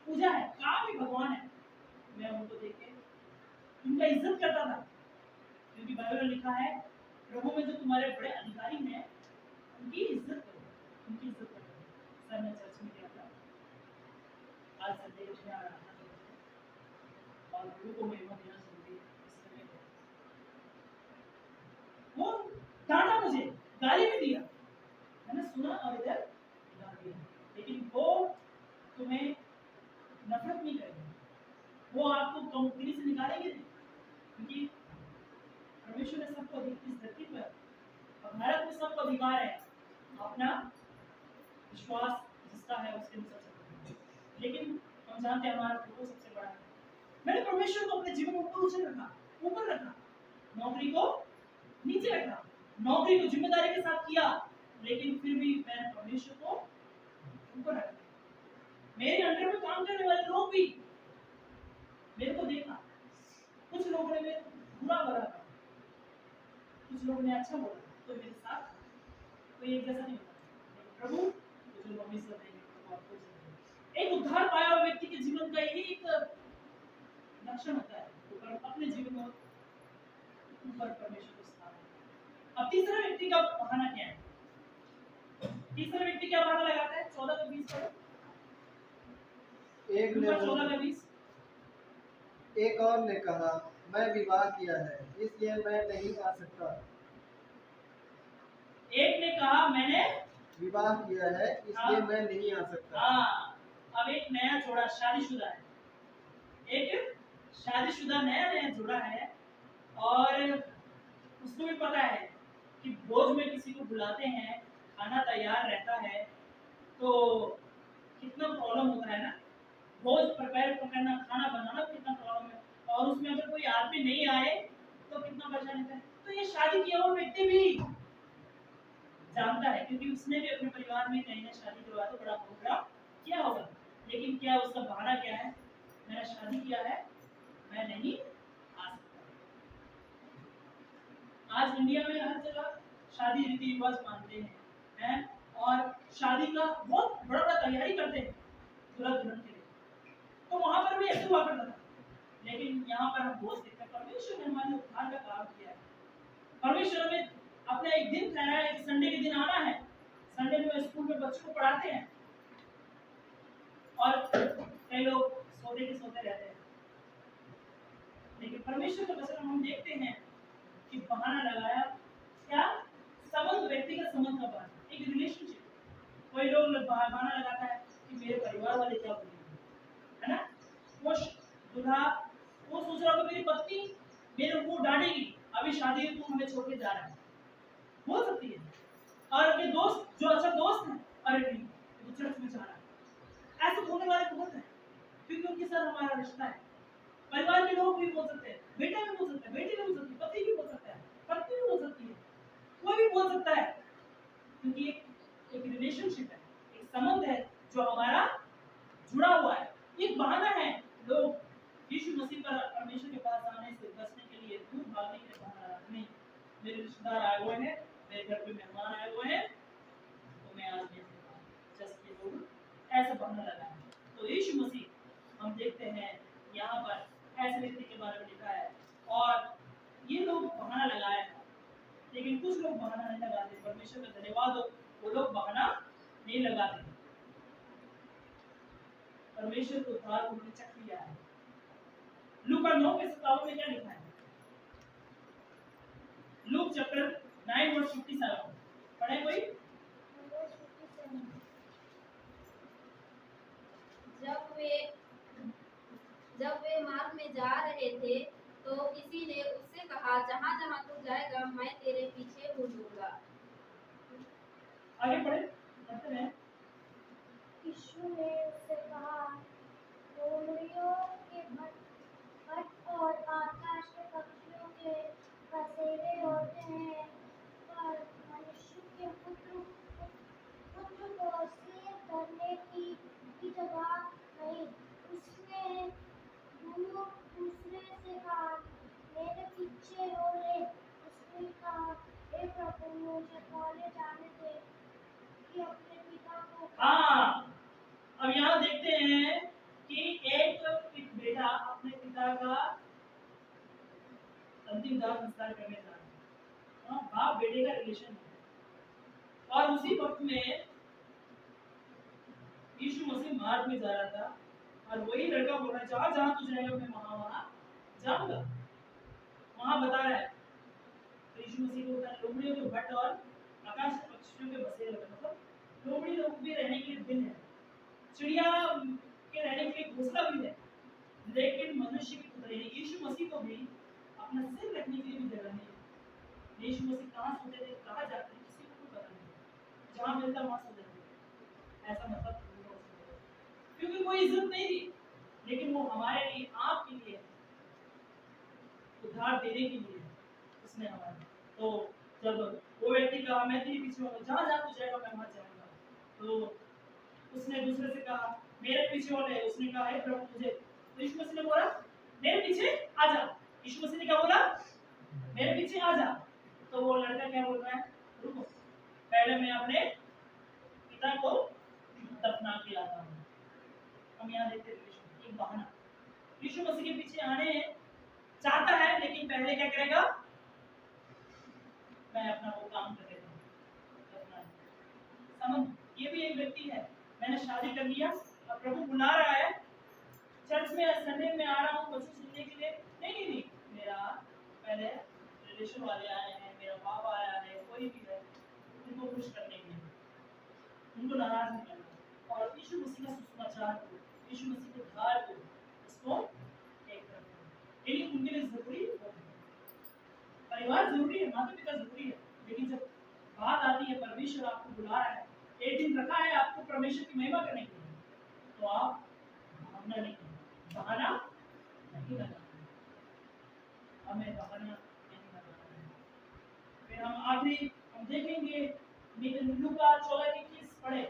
पूजा है, काम ही भगवान है। मैं उनको देख के उनका इज्जत करता था, क्योंकि बाइबल में लिखा है प्रभु में जो तुम्हारे बड़े अधिकारी हैं उनकी इज्जत करो, उनकी इज्जत करो। सर मैं चर्च में गया था, आज संडे को मैं आ रहा था और प्रभु को महिमा देना जरूरी है, इसलिए मैं वो डांटा, मुझे गाली भी दिया, मैंने सुना और इधर डांट दिया, लेकिन वो तुम्हें नफरत नहीं करेंगे, वो आपको कंपनी से निकालेंगे नहीं, क्योंकि परमेश्वर ने सबको इस धरती पर और भारत में सबको अधिकार है अपना विश्वास जिसका है उसके अनुसार चलने, लेकिन हम जानते हैं हमारा प्रभु सबसे बड़ा है। मैंने परमेश्वर को अपने जीवन में ऊपर रखा, नौकरी को नीचे रखा, नौकरी को जिम्मेदारी के साथ किया, लेकिन फिर भी मैंने परमेश्वर को ऊपर रखा। मेरे अंडर में काम करने वाले लोग भी मेरे को देखा, कुछ लोगों ने मेरे बुरा बोला, कुछ लोगों ने अच्छा बोला, तो मेरे साथ कोई एक जैसा नहीं होता। प्रभु मुझे हमेशा देंगे, एक उद्धार पाया हुआ व्यक्ति के जीवन का यही एक लक्षण होता है, तो अपने जीवन में ऊपर परमेश्वर को स्थान। अब तीसरा व्यक्ति का बहाना क्या है? तीसरा व्यक्ति क्या बहाना लगाता है? 14 का 20 पढ़ो। एक और ने कहा, मैं विवाह किया है इसलिए मैं नहीं आ सकता। एक ने कहा मैंने विवाह किया है इसलिए मैं नहीं आ सकता। हाँ, अब एक नया जोड़ा शादीशुदा है, एक शादीशुदा नया जोड़ा है और उसको भी पता है कि भोज में किसी को बुलाते हैं, खाना तैयार रहता है, तो कितना प्रॉब्लम होता है ना, भोज प्रिपेयर करना, खाना बनाना कितना प्रॉब्लम है, और उसमें अगर कोई आदमी नहीं आए तो कितना परेशान होता है। तो ये शादी किया हुआ व्यक्ति भी जानता है, क्योंकि उसने भी अपने परिवार में कहीं ना शादी करवा तो बड़ा प्रोग्राम किया होगा, लेकिन क्या उसका बहाना क्या है? मैंने शादी किया है, मैं नहीं आ सकता। आज इंडिया में हर जगह शादी रीति रिवाज मानते हैं और शादी का बहुत बड़ा तैयारी करते हैं दूल्हा दुल्हन के लिए, तो वहां पर भी ऐसे हुआ करता था, लेकिन यहाँ पर हम बहुत देखते हैं परमेश्वर ने हमारे उद्धार का काम किया है। परमेश्वर ने अपना एक दिन ठहराया, एक संडे के दिन आना है, संडे में स्कूल में बच्चों को पढ़ाते हैं और कई लोग सोते रहते हैं, लेकिन परमेश्वर के वचन हम देखते हैं कि बहाना लगाया, क्या संबंध, व्यक्तिगत संबंध का बहाना, एक रिलेशनशिप। कोई लोग बहाना लगाता है कि मेरे परिवार वाले क्या बोलेंगे, है ना, वो दूल्हा वो सोच रहा होगा मेरी पत्नी मेरे को डांटेगी, अभी शादी में तू हमें छोड़ के जा रहा है, बोल सकती है, और अपने दोस्त जो अच्छा दोस्त है, अरे नहीं वो चर्च में जा रहा है, ऐसे बोलने वाले बहुत हैं, क्योंकि उनके साथ हमारा रिश्ता है। परिवार के लोग भी बोल सकते हैं, बेटा भी बोल सकता है, बेटी भी बोल सकती है, पति भी बोल सकता है, पत्नी भी बोल सकती है, कोई भी बोल सकता है, क्योंकि एक रिलेशनशिप है, एक संबंध है जो हमारा जुड़ा हुआ है। एक बहाना है, लोग यीशु मसीह पर परमेश्वर के पास आने से बचने के लिए दूर भागने के लिए बहाना, नहीं मेरे रिश्तेदार आए हुए हैं, मेरे घर पे मेहमान आए हुए हैं, तो मैं आज नहीं जस्ट ये लोग ऐसा बहाना लगा है। तो यीशु मसीह हम देखते हैं यहाँ पर ऐसे व्यक्ति के बारे में लिखा है, और ये लोग बहाना लगाए, लेकिन कुछ लोग बहाना नहीं लगाते। परमेश्वर का धन्यवाद हो, वो लोग बहाना नहीं लगाते, परमेश्वर को उद्धार को चख लिया है। लूका 9:57 में क्या लिखा है? लूक चैप्टर 9:57 पढ़े कोई? जब वे मार्ग में जा रहे थे तो किसी ने उससे कहा, जहाँ जहाँ तू जाएगा मैं तेरे पीछे हो लूंगा। आगे पढ़े, पढ़ते हैं। यीशु ने उससे कहा, लोमड़ियों के भट और आकाश के पक्षियों के बसेरे होते हैं, पर मनुष्य के पुत्र को सिर करने की जगह नहीं। उसने दूसरे से कहा, मेरे पीछे हो ले। उसने कहा, हे प्रभु, मुझे कॉलेज जाने दे कि अपने पिता को हाँ, अब यहाँ देखते हैं कि एक बेटा अपने पिता का अंतिम दाह संस्कार करने जा रहा है। हाँ, बाप बेटे का रिलेशन है। और उसी वक्त में यीशु मसीह मार्ग में जा रहा था और वही लड़का बोल रहा है जहाँ जहाँ तू जाएगा मैं वहाँ वहाँ जाऊंगा। वहाँ बता रहा है तो यीशु मसीह को होता है लोमड़ियों के भट्ट और आकाश के पक्षियों के बसेरे होते हैं। मतलब लोमड़ी लोग भी रहने के लिए दिन है, चिड़िया के रहने के लिए घोंसला भी है, लेकिन मनुष्य की पुत्र यानी यीशु मसीह को भी अपना सिर रखने के लिए भी जगह नहीं है। यीशु मसीह कहाँ सोते थे, कहाँ जाते थे, किसी को कोई पता नहीं। जहाँ मिलता वहाँ सो जाते थे। ऐसा मतलब क्योंकि कोई इज्जत नहीं थी, लेकिन वो हमारे लिए आपके लिए उद्धार देने के लिए उसने हमारे। तो जब वो व्यक्ति कहा मैं तेरे पीछे हूँ, जहाँ जहाँ तू जाएगा मैं वहाँ जाऊँगा, तो उसने दूसरे से कहा मेरे पीछे हो ले। उसने कहा हे प्रभु तुझे, तो यीशु मसीह ने बोला मेरे पीछे आ जा। यीशु मसीह ने क्या बोला, मेरे पीछे आ जा। तो वो लड़का क्या बोल रहा है, रुको पहले मैं अपने पिता को दफना के आता हूँ। हम यहाँ देखते हैं एक बहाना यीशु मसीह के पीछे आने चाहता है, लेकिन पहले क्या करेगा, मैं अपना वो काम कर देता हूँ। समझ, ये भी एक व्यक्ति है, मैंने शादी कर लिया और प्रभु बुला रहा है चर्च में संडे में आ रहा हूँ वचन सुनने के लिए। नहीं नहीं नहीं, मेरा पहले रिलेशन वाले आए हैं, मेरा बाप आया है, कोई भी है, उनको खुश करने के लिए, उनको नाराज नहीं करना। और यीशु मसीह का सुसमाचार को, यीशु मसीह के उद्धार को, उसको एक करना, लेकिन उनके लिए जरूरी है परिवार जरूरी है, माता पिता जरूरी है। लेकिन जब बात आती है परमेश्वर आपको बुला रहा है, एक दिन रखा है आपको परमेश्वर की महिमा करने के लिए, तो आप भावना नहीं करना, बहाना नहीं लगाना, हमें बहाना नहीं लगाना है। फिर हम आखिरी हम देखेंगे लूका 14 की 21 पढ़े,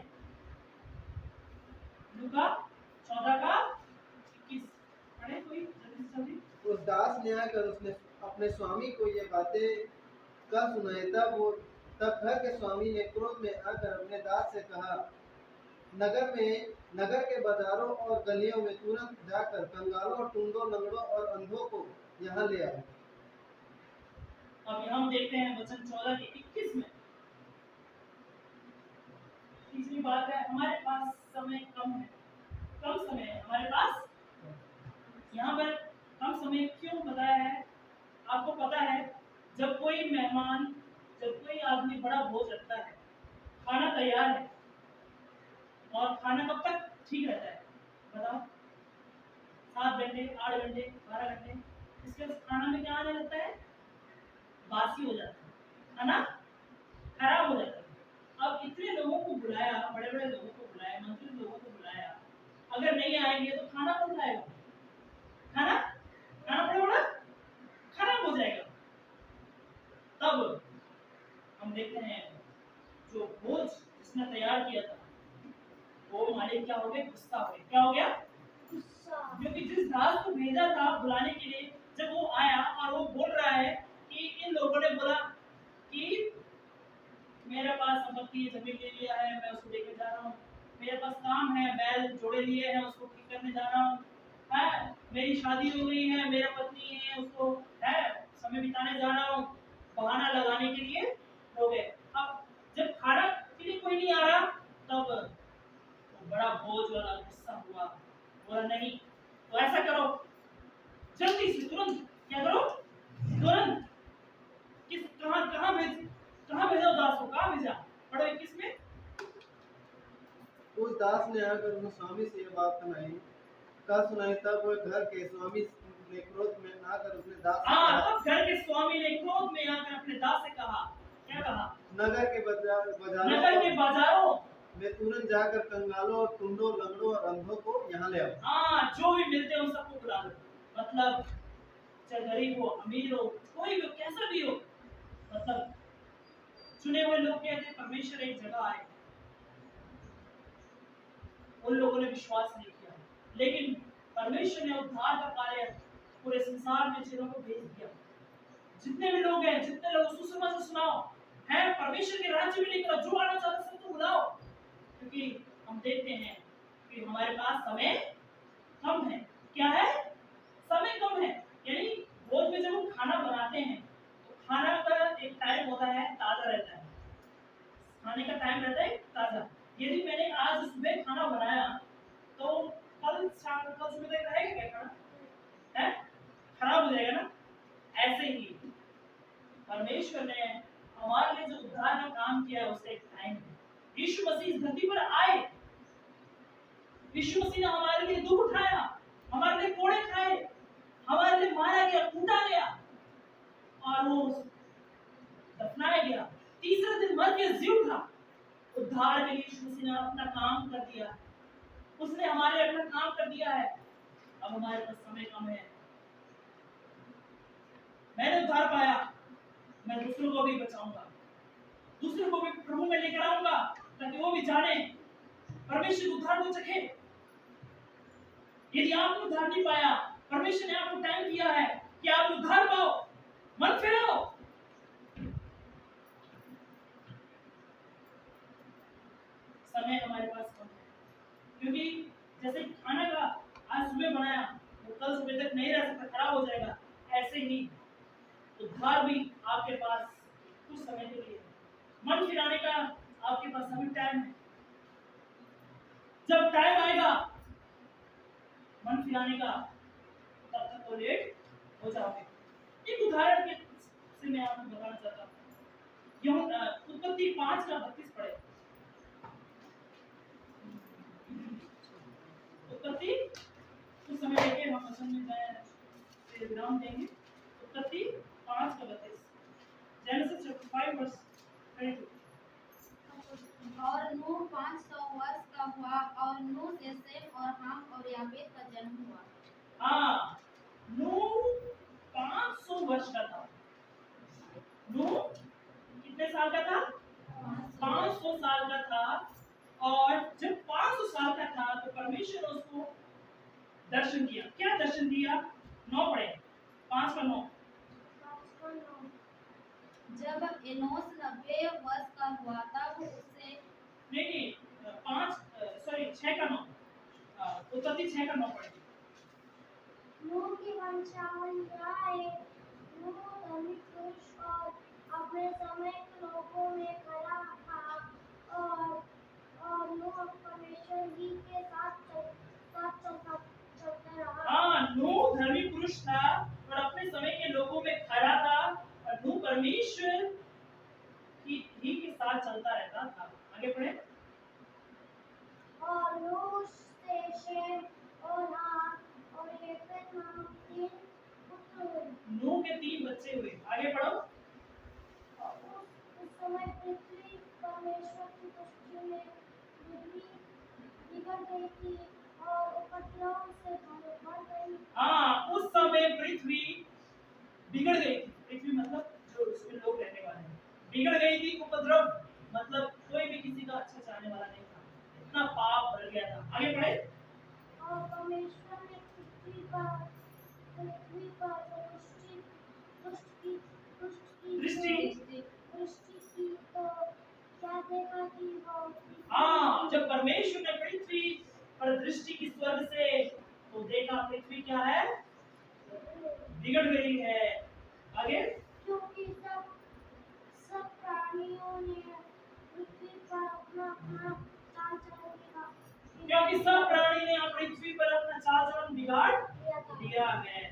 लूका 14 का 21 पढ़े कोई जल्दी से जल्दी। उस दास ने आकर उसने अपने स्वामी को ये बातें कह सुनाई। तब घर के स्वामी ने क्रोध में आकर अपने दास से कहा, नगर के बाजारों और गलियों में तुरंत जाकर कंगालों, टुंडों, लंगड़ों और अंधों को यहाँ ले आओ। अब हम देखते हैं वचन 14 के 21 में। तीसरी बात है हमारे पास समय कम है, कम समय है हमारे पास। यहाँ पर कम समय क्यों बताया है, आपको पता है जब कोई मेहमान, जब कोई आदमी बड़ा भोज रखता है, खाना तैयार है और खाना कब तक ठीक रहता है बताओ, 7 घंटे, 8 घंटे, 12 घंटे। इसके खाना में क्या आने लगता है, बासी हो जाता है ना, खराब हो जाता है। अब इतने लोगों को बुलाया, बड़े बड़े लोगों को बुलाया, मंत्री लोगों को बुलाया, अगर नहीं आएंगे तो खाना कौन खाएगा, खाना बड़ा खराब हो जाएगा। तब हम देखते हैं जो भोज जिसने तैयार किया था वो मालिक क्या हो गए, गुस्सा हो गए। क्या हो गया, क्योंकि जिस दास को भेजा था बुलाने के लिए, जब वो आया और वो बोल रहा है कि इन लोगों ने बोला कि मेरे पास संपत्ति जमीन ले लिया है, मैं उसको लेकर जा रहा हूँ, मेरे पास काम है, बैल जोड़े लिए हैं उसको ठीक करने जा रहा हूँ, है मेरी शादी हो गई है, मेरा पत्नी है उसको है समय बिताने जा रहा हूँ, बहाना लगाने के लिए हो गए। अब जब खाना के लिए कोई नहीं आ रहा तब वो बड़ा भोज वाला गुस्सा हुआ, बोला नहीं तो ऐसा करो जल्दी से तुरंत क्या करो, तुरंत कहाँ भेजा दास को, कहाँ भेजा, पढ़ो 21 में। उस दास ने आकर उस स्वामी से ये बात सुनाई। तब वह घर के स्वामी ने क्रोध में आकर अपने दास से कहा, तब घर के स्वामी ने क्रोध में आकर अपने दास से कहा, क्या कहा, नगर के बाजारों में तुरंत जाकर कंगालों, टुंडों, लंगड़ों और अंधों को यहाँ ले आओ। जो भी मिलते हैं उन सबको बुला लो, मतलब चाहे गरीब हो, अमीर हो, कोई भी कैसा भी हो, मतलब चुने हुए लोग कहते हैं परमेश्वर एक जगह आए। उन लोगों ने विश्वास नहीं किया, लेकिन परमेश्वर ने उद्धार का कार्य पूरे संसार में जिन्हों को भेज दिया। जितने भी लोग हैं, जितने लोग सुसमाचार सुनाओ है, परमेश्वर के राज्य में लेकर जो आना चाहते सबको बुलाओ, क्योंकि हम देखते हैं कि हमारे पास समय कम है। क्या है? समय कम है। यानी रोज में जब हम खाना बनाते हैं तो खाना का एक टाइम होता है, ताजा रहता है। खाने का टाइम रहता है ताजा। यदि मैंने आज सुबह खाना बनाया तो कल सुबह तक रहेगा क्या खाना? है? खराब हो जाएगा ना। ऐसे ही परमेश्वर ने हमारे लिए जो उद्धार का काम किया है उसका एक टाइम है। यीशु मसीह इस धरती पर आए, यीशु मसीह ने हमारे लिए दुख उठाया, हमारे लिए कोड़े खाए, हमारे लिए मारा गया, कूटा गया और वो दफनाया गया। तीसरे दिन मर के जी उठा। उद्धार के लिए यीशु मसीह ने अपना काम कर दिया। उसने हमारे लिए अपना काम कर दिया है। अब हमारे पास समय कम है। मैंने उद्धार पाया, मैं दूसरों को भी बचाऊंगा, दूसरों को भी प्रभु में लेकर आऊंगा ताकि वो भी जाने, परमेश्वर उद्धार को चखे। यदि आपने उद्धार नहीं पाया, परमेश्वर ने आपको टाइम दिया है कि आप उद्धार पाओ, मन फिराओ। समय हमारे पास कम है, क्योंकि जैसे खाना का आज सुबह बनाया वो कल सुबह तक नहीं रह सकता, खराब हो जाएगा। ऐसे ही उद्धार भी आपके पास कुछ समय के लिए, मन फिराने का आपके पास अभी टाइम है। जब टाइम आएगा मन फिराने का तब तक तो लेट हो जाओगे। एक उदाहरण के से मैं आपको बताना चाहता हूँ। उत्पत्ति 5:32 पढ़े। उत्पत्ति कुछ समय लेके हम वचन में जाए विराम देंगे। उत्पत्ति 5:32, जेनेसिस चैप्टर 5 वर्स 32। और नूह 500 वर्ष का हुआ और नूह से शेम और हाम और याफेत का जन्म हुआ। हाँ, नूह 500 वर्ष का था। नूह कितने साल का था? 500 साल का था। और जब 500 साल का था तो परमेश्वर ने उसको दर्शन किया। क्या दर्शन दिया? 9 पढ़े, 5:9। जब एनोस 90 वर्ष का हुआ तब उससे नहीं 6:9। उत्पत्ति 6:9 पढ़े। नूह की वंशावली यह है, नूह धर्मी पुरुष और अपने समय के लोगों में खरा था और नूह परमेश्वर ही के साथ चलता रहा। हाँ, नूह धर्मी पुरुष था और अपने समय के लोगों में खरा था और नूह परमेश्वर ही के साथ चलता रहता था। आगे पढ़े। और नूह से शेम और हाम और याफेत नामक 3 पुत्र हुए। नूह के 3 बच्चे हुए। आगे पढ़ो। उस समय पृथ्वी परमेश्वर की दृष्टि में बिगड़ गई थी और उपद्रव से भर गई। हाँ, उस समय पृथ्वी बिगड़ गई थी। पृथ्वी मतलब जो उसमें लोग रहने वाले हैं, बिगड़ गई थी। उपद्रव मतलब कोई भी किसी का अच्छा चाहने वाला नहीं था, इतना पाप भर गया था। आगे पढ़े। और परमेश्वर ने पृथ्वी पर दृष्टि की तो क्या देखा कि वो। हाँ, जब परमेश्वर ने पृथ्वी पर दृष्टि की स्वर्ग से तो देखा पृथ्वी क्या है? बिगड़ गई है। आगे। क्योंकि सब प्राणियों ने पृथ्वी पर अपना चाल चलन क्योंकि सब प्राणी ने पृथ्वी पर अपना चाल चलन बिगाड़ दिया है।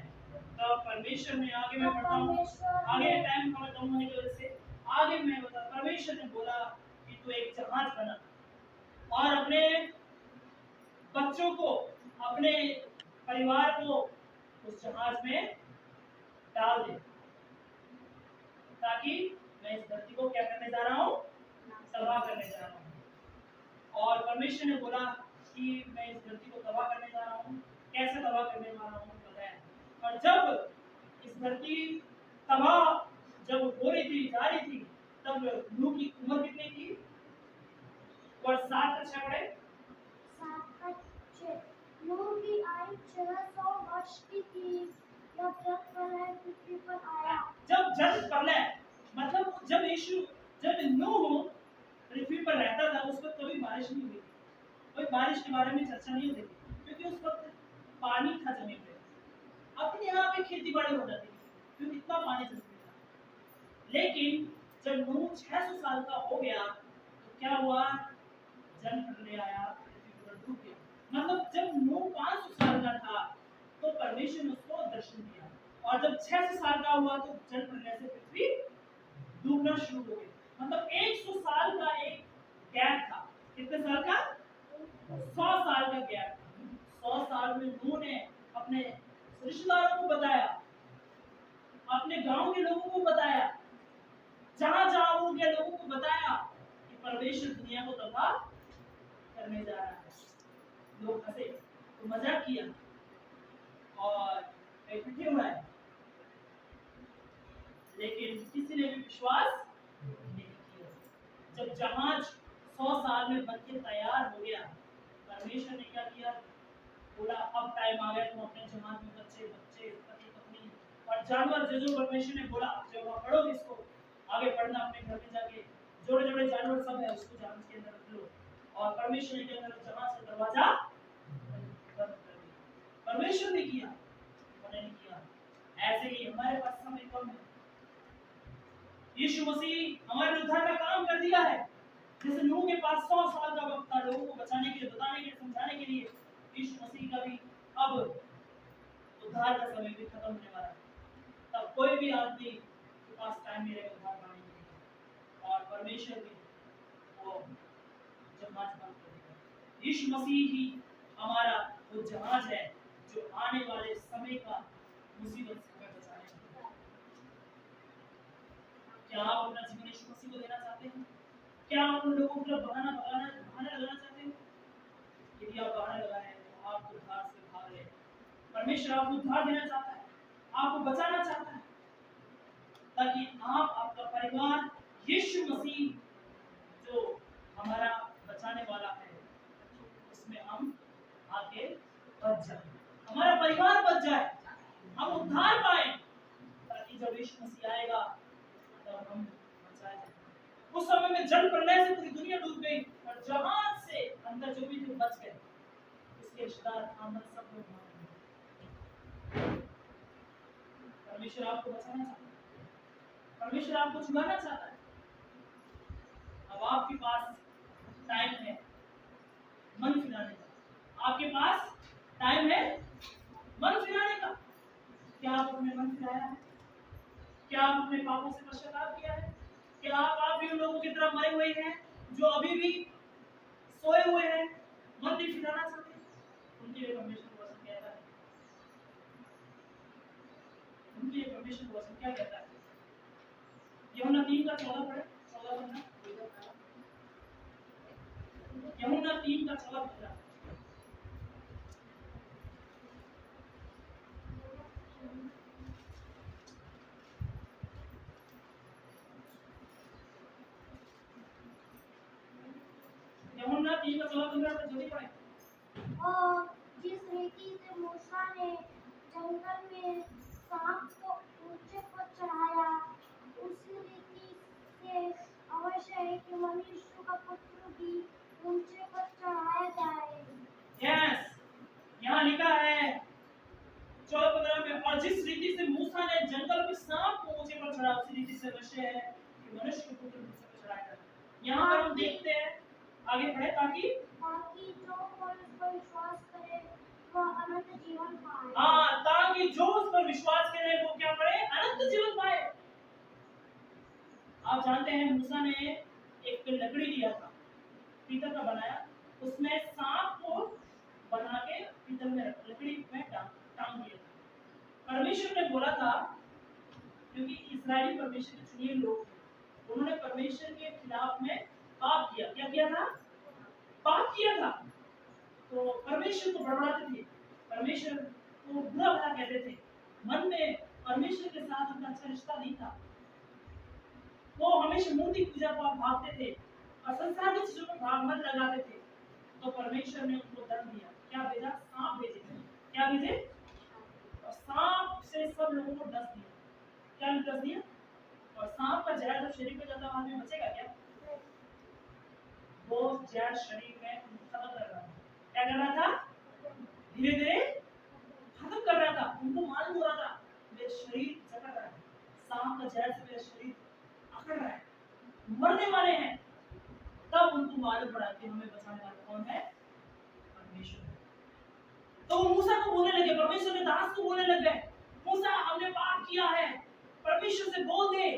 तो परमेश्वर ने, आगे मैं पढ़ता हूँ, आगे टाइम थोड़ा कम होने की वजह से आगे मैं बता। परमेश्वर ने बोला कि तू एक जहाज बना और अपने बच्चों को, अपने परिवार को उस जहाज में डाल दे, ताकि मैं इस धरती को क्या करने जा रहा हूँ? तबाह करने जा रहा हूँ। और परमेश्वर ने बोला कि मैं इस धरती को तबाह करने जा रहा हूँ। कैसे तबाह करने वाला हूँ बताया। और जब इस धरती तबाह जब हो रही थी, जा रही थी, तब नूह की उम्र कितनी थी? और 7 पढ़े। नूह की आयु 600 वर्ष की थी जब जल प्रलय पृथ्वी पर आया। जब जल प्रलय मतलब जब नूह पृथ्वी पर रहता था उस वक्त कभी बारिश नहीं हुई। बारिश के बारे में चर्चा नहीं होती थी, क्योंकि उस वक्त पानी था जमीन पे। अपने यहाँ पे खेती बाड़ी हो जाती थी क्योंकि इतना पानी जमीन में था। लेकिन जब नूह 600 साल का हो गया तो क्या हुआ, जल प्रलय आया, पृथ्वी पर डूब गया। मतलब जब नूह 500 साल का था तो परमेश्वर ने उसको दर्शन दिया, और जब 600 साल का हुआ तो जल प्रलय से पृथ्वी डूबना शुरू हो गई। मतलब 100 साल का एक गैप था। कितने साल का? 100 साल का गैप। 100 साल में नूह ने अपने रिश्तेदारों को बताया, अपने गांव के लोगों को बताया, जहां जहां वो गए लोगों को बताया कि परमेश्वर दुनिया को तबाह करने जा रहा है। लोग हंसे, तो मजाक किया और इकट्ठे उड़ाए, लेकिन किसी ने भी विश्वास नहीं किया। जब जहाज 100 साल में बनके तैयार हो गया, परमेश्वर ने क्या किया, बोला अब टाइम आ गया, तुम अपने जहाज में बच्चे बच्चे पति पत्नी और जानवर जो परमेश्वर ने बोला, जब आप पढ़ोगे इसको आगे पढ़ना, अपने घर में जाके जोड़े जोड़े जानवर सब है उसको जहाज के अंदर रख लो। और परमेश्वर ने क्या करा, जहाज का दरवाजा बंद कर दिया। परमेश्वर ने किया, उन्होंने नहीं किया। ऐसे ही हमारे पास समय कम है, यीशु मसीह हमारे उद्धार का काम कर दिया है। जैसे नूह के पास 100 साल का वक्त था लोगों को बचाने के लिए, बताने के लिए, समझाने के लिए, यीशु मसीह का भी अब उद्धार का समय भी खत्म होने वाला है। तब कोई भी आदमी के पास टाइम नहीं रहेगा उद्धार पाने के लिए, और परमेश्वर भी वो जहाज बंद कर देगा। यीशु मसीह ही हमारा वो जहाज है जो आने वाले समय का मुसीबत से हमें बचाएगा। क्या आप अपना जीवन यीशु मसीह को देना चाहते हैं? क्या आप उन लोगों को बहाना लगाना चाहते हैं? यदि आप बहाना लगाए तो आप उद्धार से भाग रहे हैं। परमेश्वर आपको उद्धार देना चाहता है, आपको बचाना चाहता है, ताकि आप, आपका परिवार यीशु मसीह जो हमारा बचाने वाला है उसमें हम आगे बच जाए, हमारा परिवार बच जाए, हम उद्धार पाए, ताकि जब यीशु मसीह आएगा तब हम बचाए जाएंगे। उस समय में जल प्रलय से पूरी दुनिया डूब गई और जहाज से अंदर जो भी थे बच गए, उसके रिश्तेदार अंदर सब लोग मर गए। परमेश्वर आपको बचाना चाहता है, परमेश्वर आपको छुड़ाना चाहता है। अब आपके पास टाइम है मन फिराने का, आपके पास टाइम है मन फिराने का। क्या आप अपने मन फिराया है? क्या आप अपने पापों से पश्चाताप किया है? क्या आप भी उन लोगों की तरह मरे हुए हैं जो अभी भी सोए हुए हैं, मन नहीं फिराना चाहते? उनके लिए परमेश्वर वचन कहता है, उनके लिए परमेश्वर वचन क्या कहता है? यूहन्ना 3:14 पढ़े, 14 पढ़ना। यूहन्ना 3:14 पढ़ना। यूहन्ना 3:14 जल्दी पढ़े। और जिस रीति से मूसा ने जंगल में सांप को ऊंचे पर चढ़ाया, उसी रीति से अवश्य है कि मनुष्य का पुत्र भी ऊंचे पर चढ़ाया जाए। यस, यहाँ लिखा है 14:15 में, और जिस रीति से मूसा ने जंगल में सांप को ऊंचे पर चढ़ाया, उसी रीति से अवश्य है कि मनुष्य के पुत्र भी ऊंचे पर चढ़ाया जाए। यहाँ पर हम देखते हैं, आगे बढ़े, ताकि जो कोई उस पर विश्वास करे वह अनंत जीवन पाए। हाँ, ताकि जो उस पर विश्वास करे वो क्या पाए? अनंत जीवन पाए। आप जानते हैं मूसा ने एक लकड़ी लिया था, पीतल का बनाया, उसमें सांप को बना के पीतल में लकड़ी में टांग दिया था। परमेश्वर ने बोला था, क्योंकि इस्राएली परमेश्वर के चुने लोग थे, उन्होंने परमेश्वर के खिलाफ में पाप किया। क्या किया था? पाप किया था। तो परमेश्वर को बड़बड़ाते थे, परमेश्वर को बुरा भला कहते थे, मन में परमेश्वर के साथ उनका अच्छा रिश्ता नहीं था। वो हमेशा मूर्ति पूजा को भागते थे और संसार की चीजों में भाग मत लगाते थे। तो परमेश्वर ने उनको दंड दिया। क्या भेजा? सांप भेजे थे। क्या भेजे? और सांप से सब लोगों को डस दिया। क्या डस दिया? और सांप का जहर जब शरीर पे जाता है, आदमी बचेगा क्या? वो जहर शरीर में खत्म कर रहा है। क्या कर रहा था? धीरे धीरे खत्म कर रहा था। उनको मालूम हो रहा था मेरा शरीर जकड़ रहा है, सांप का जहर से मेरा शरीर अकड़ रहा है, मरने वाले हैं। तब उनको मालूम पड़ा कि हमें बचाने वाला कौन है? परमेश्वर। तो वो मूसा को बोलने लगे, परमेश्वर के दास को बोलने लग गए, मूसा हमने पाप किया है, परमेश्वर से बोल दे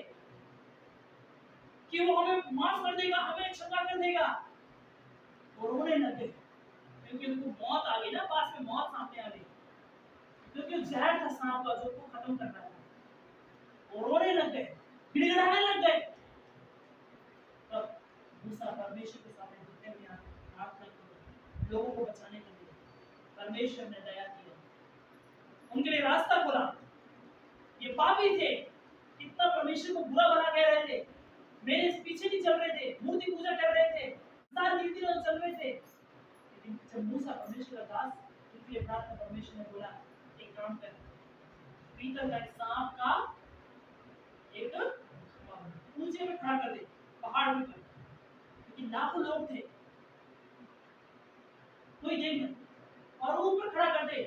कि वो हमें माफ कर देगा, हमें क्षमा कर देगा। और रोने लगे क्योंकि उनको मौत आ गई ना, पास में मौत सामने आ गई, क्योंकि जहर था सांप का जो उनको खत्म कर रहा था। और रोने लग गए, गिड़गिड़ाने लग गए। तब मूसा परमेश्वर के सामने झुके हुए प्रार्थना की, लोगों को बचाने के लिए परमेश्वर ने दया किया, उनके लिए रास्ता खोला। ये पापी थे, कितना परमेश्वर को बुरा भला कह रहे थे, मेरे पीछे नहीं चल रहे थे, मूर्ति पूजा कर रहे थे, रीति चल रहे थे। लेकिन जब मूसा परमेश्वर का दास उनके लिए प्रार्थना, परमेश्वर ने बोला एक काम कर, पीतल का सांप का एक ऊंचे में खड़ा कर दे, पहाड़ में, क्योंकि लाखों लोग थे, कोई देख नहीं, और ऊपर खड़ा कर दे।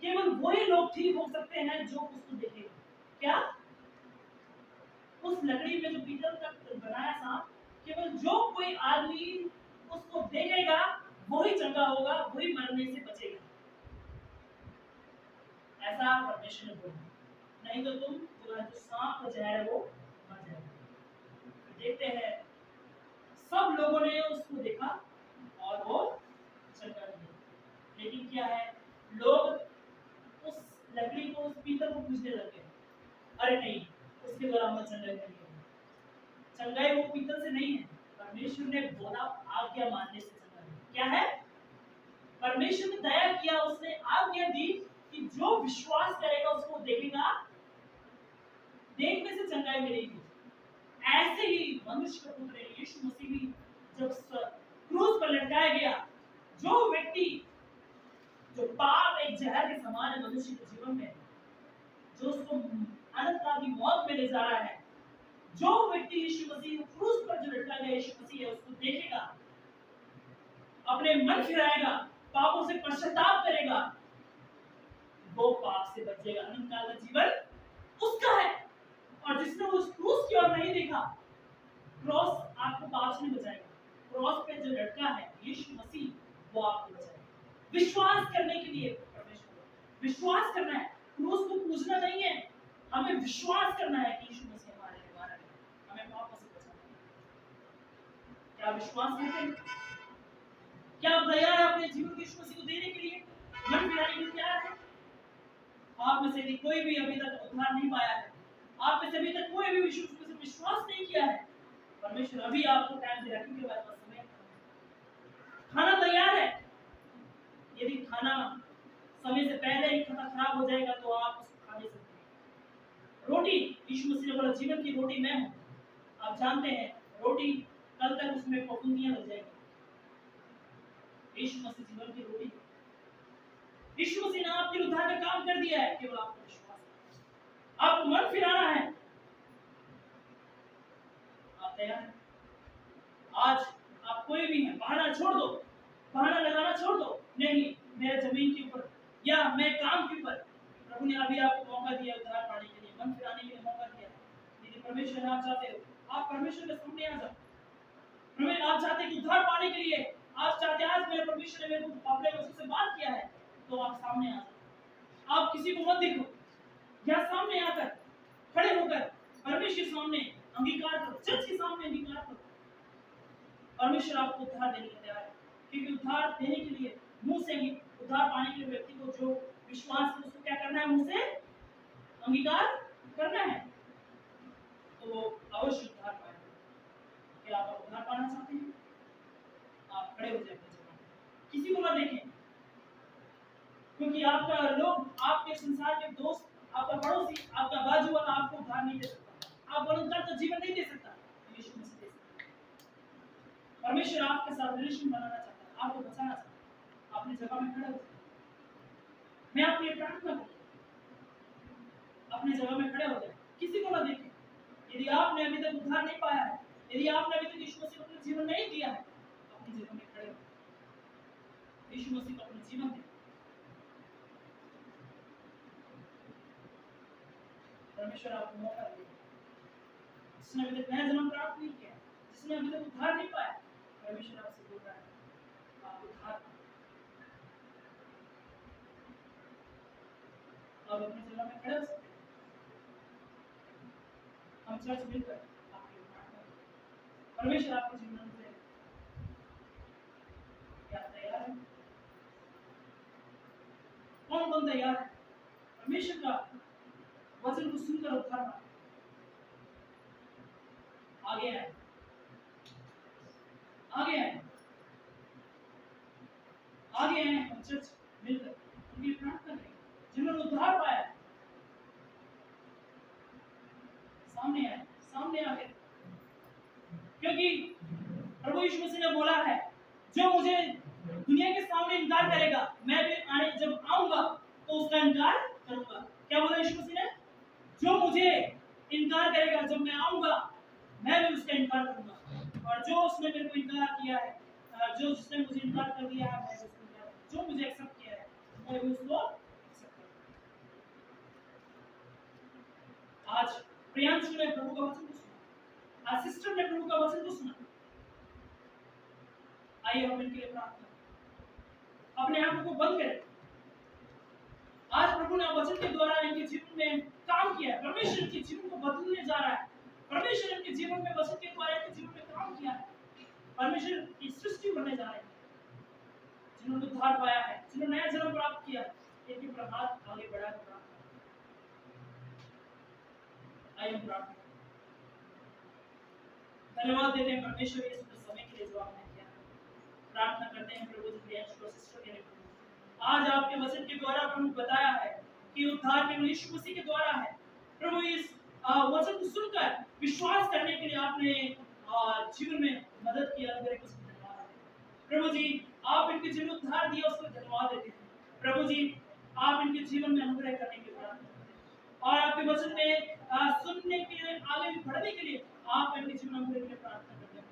केवल वही लोग ठीक हो सकते हैं जो उसको देखेगा। क्या? उस लकड़ी में जो पीतल का बनाया सांप, केवल जो कोई आदमी उसको देखेगा वही चंगा होगा, वही मरने से बचेगा। ऐसा परमेश्वर ने बोला, नहीं तो तुम जो सांप का जहर है वो मर जाएगा। तो देखते हैं सब लोगों ने उसको देखा और वो चंगा नहीं। लेकिन क्या है, लोग उस लकड़ी को, उस पीतल को पूजने लगे, अरे नहीं, उसके द्वारा मत चंगाई नहीं होगी। चंगाई वो पीतल से नहीं है, परमेश्वर ने बोला आज्ञा मानने से चंगाई। क्या है? परमेश्वर ने दया किया, उसने आज्ञा दी कि जो विश्वास करेगा उसको देखेगा, देखने से चंगाई मिलेगी। ऐसे ही मनुष्य का पुत्र यीशु मसीह भी जब क्रूस पर लटकाया गया, जो व्यक्ति, जो पाप एक जहर के समान है मनुष्य के जीवन में, जो उसको अनंतकाल की मौत में ले जा रहा है, जो व्यक्ति यीशु मसीह क्रूस पर जो लटका गया यीशु मसीह है, उसको देखेगा, अपने मन फिराएगा, पापों से पश्चाताप करेगा, वो पाप से बचेगा, अनंतकाल का जीवन उसका है। और जिसने उस क्रूस की ओर नहीं देखा, क्रॉस आपको पाप से नहीं बचाएगा, क्रॉस पे जो लटका है यीशु मसीह, वो आपको बचाएगा। विश्वास करने के लिए परमेश्वर, विश्वास करना है, क्रूस को पूजना नहीं है, हमें विश्वास करना है कि यीशु मसीह हमारे लिए मरा है, हमें पापों से बचाना है। क्या विश्वास करते हैं? क्या आप तैयार हैं अपने जीवन को यीशु मसीह को देने के लिए, मन फिराने के लिए तैयार हैं? आप में से भी कोई भी अभी तक उद्धार नहीं पाया है, आप में से अभी तक कोई भी यीशु मसीह पर विश्वास नहीं किया है, परमेश्वर अभी आपको टाइम दे रहा है, क्योंकि हमारे पास समय खाना तैयार है। यदि खाना समय से पहले ही खराब हो जाएगा तो आप उसको खा नहीं सकते। रोटी, यीशु मसीह ने बोला जीवन की रोटी मैं हूँ। आप जानते हैं रोटी कल तक उसमें फफूंदियां लग जाएगी। यीशु मसीह जीवन की रोटी, यीशु मसीह ने आपके उद्धार का काम कर दिया है, केवल आपको विश्वास है, आपको मन फिराना है। आप तैयार हैं? आज आप कोई भी हैं, बहाना छोड़ दो, बहाना लगाना छोड़ दो, नहीं मेरे जमीन के ऊपर या मैं काम के ऊपर, प्रभु ने अभी आपको मौका दिया उद्धार पाने के लिए, मन फिराने के लिए मौका दिया। यदि परमेश्वर आप चाहते हो, आप परमेश्वर के सामने आ जाओ। प्रभु आप चाहते हैं उद्धार पाने के लिए, आप चाहते हैं आज मेरे परमेश्वर ने मेरे को अपने वचन से बात किया है, तो आप सामने आ जाओ। आप किसी को मत देखो, या सामने आकर खड़े होकर परमेश्वर के सामने अंगीकार करो, चर्च के सामने अंगीकार करो। परमेश्वर आपको उद्धार देने के तैयार है, क्योंकि उद्धार देने के लिए, मुंह से उद्धार पाने के लिए व्यक्ति को जो विश्वास है उसको क्या करना है, मुंह से अंगीकार करना है, तो वो अवश्य उद्धार पाएगा। क्या आप उद्धार पाना चाहते हैं? आप खड़े हो जाइए, किसी को मत देखें, क्योंकि आपका लोग, आपके संसार के दोस्त, आपका पड़ोसी, आपका बाजू वाला आपको उद्धार नहीं दे सकता, आप उनका तो जीवन नहीं दे सकता, यीशु मसीह दे सकता है। परमेश्वर आपके साथ रिलेशन बनाना चाहता है, आपको बचाना चाहता है। अपनी जगह में खड़े हो जाइए, मैं आपके लिए प्रार्थना करूंगा, अपनी जगह में खड़े हो जाए, किसी को ना देखें। यदि आपने अभी तक उद्धार नहीं पाया है, यदि आपने अभी तक यीशु मसीह को अपना जीवन नहीं दिया है, तो अपनी जगह में खड़े हो। यीशु मसीह को अपना जीवन दे। परमेश्वर आपको मौका दे, जिसने अभी तक नया जन्म प्राप्त नहीं किया, जिसने अभी तक उद्धार नहीं पाया, परमेश्वर आपसे बोल रहा है आप उद्धार पाओ। आप अपनी जगह में खड़े हो सकते हैं। हम चर्च मिलकर आपके लिए प्रार्थना करें। परमेश्वर आपके जीवन से क्या तैयार है? कौन कौन तैयार है परमेश्वर का वचन को सुनकर उद्धार पाने? आगे आए, आगे आए, आगे आए। हम चर्च मिलकर उनके लिए प्रार्थना करें जिन्होंने उद्धार पाया। सामने आए, सामने आके, क्योंकि प्रभु यीशु मसीह ने बोला है जो मुझे दुनिया के सामने इनकार करेगा, मैं भी आने जब आऊंगा तो उसका इनकार करूंगा। क्या बोला यीशु मसीह ने? जो मुझे इनकार करेगा जब मैं आऊंगा, मैं भी उसका इनकार करूंगा। और जो उसने मेरे को इनकार किया है, जो जिसने मुझे इनकार कर दिया है, मैं भी उसको इनकार करूंगा। जो मुझे एक्सेप्ट किया है, मैं भी उसको एक्सेप्ट करूंगा। आज प्रियांशु ने प्रभु का वचन को सुना, आज सिस्टर ने प्रभु का वचन को सुना। आइए हम इनके लिए प्रार्थना करें, अपने आंखों को बंद करें। आज प्रभु ने वचन के द्वारा इनके जीवन में काम किया है। परमेश्वर इनके जीवन को बदलने जा रहा है। परमेश्वर इनके जीवन में वचन के द्वारा इनके जीवन में काम किया है। परमेश्वर की सृष्टि बनने जा रही है। जिन्होंने उद्धार पाया है, जिन्होंने नया जन्म प्राप्त किया है, इनके ऊपर हाथ आगे बढ़ा कर प्रार्थना करें। आइए हम प्रार्थना करें। धन्यवाद देते हैं परमेश्वर इस समय के लिए जो आपने किया। प्रार्थना करते हैं प्रभु जी प्रियांशु और सिस्टर के लिए। आज आपके वचन के द्वारा प्रभु बताया है कि उद्धार केवल यीशु मसीह के द्वारा है। प्रभु इस वचन को सुनकर विश्वास करने के लिए आपने जीवन में मदद की। धन्यवाद प्रभु जी, आप इनके जीवन में उद्धार दिया, उसको धन्यवाद देते हैं। प्रभु जी, आप इनके जीवन में अनुग्रह करने के प्रार्थना करते हैं और आपके वचन में सुनने के लिए, आगे बढ़ने के लिए आप इनके जीवन में अनुग्रह के लिए प्रार्थना करते हैं।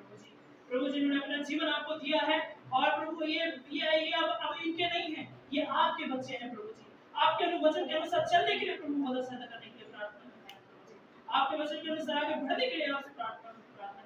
प्रभु जी ने अपना जीवन आपको दिया है और प्रभु ये अब इनके नहीं है, ये आपके बच्चे हैं। प्रभु जी, आपके वचन के अनुसार चलने के लिए प्रभु मदद सहायता करने के लिए प्रार्थना करते हैं। प्रभु जी, आपके वचन के अनुसार आगे बढ़ने के लिए आपसे प्रार्थना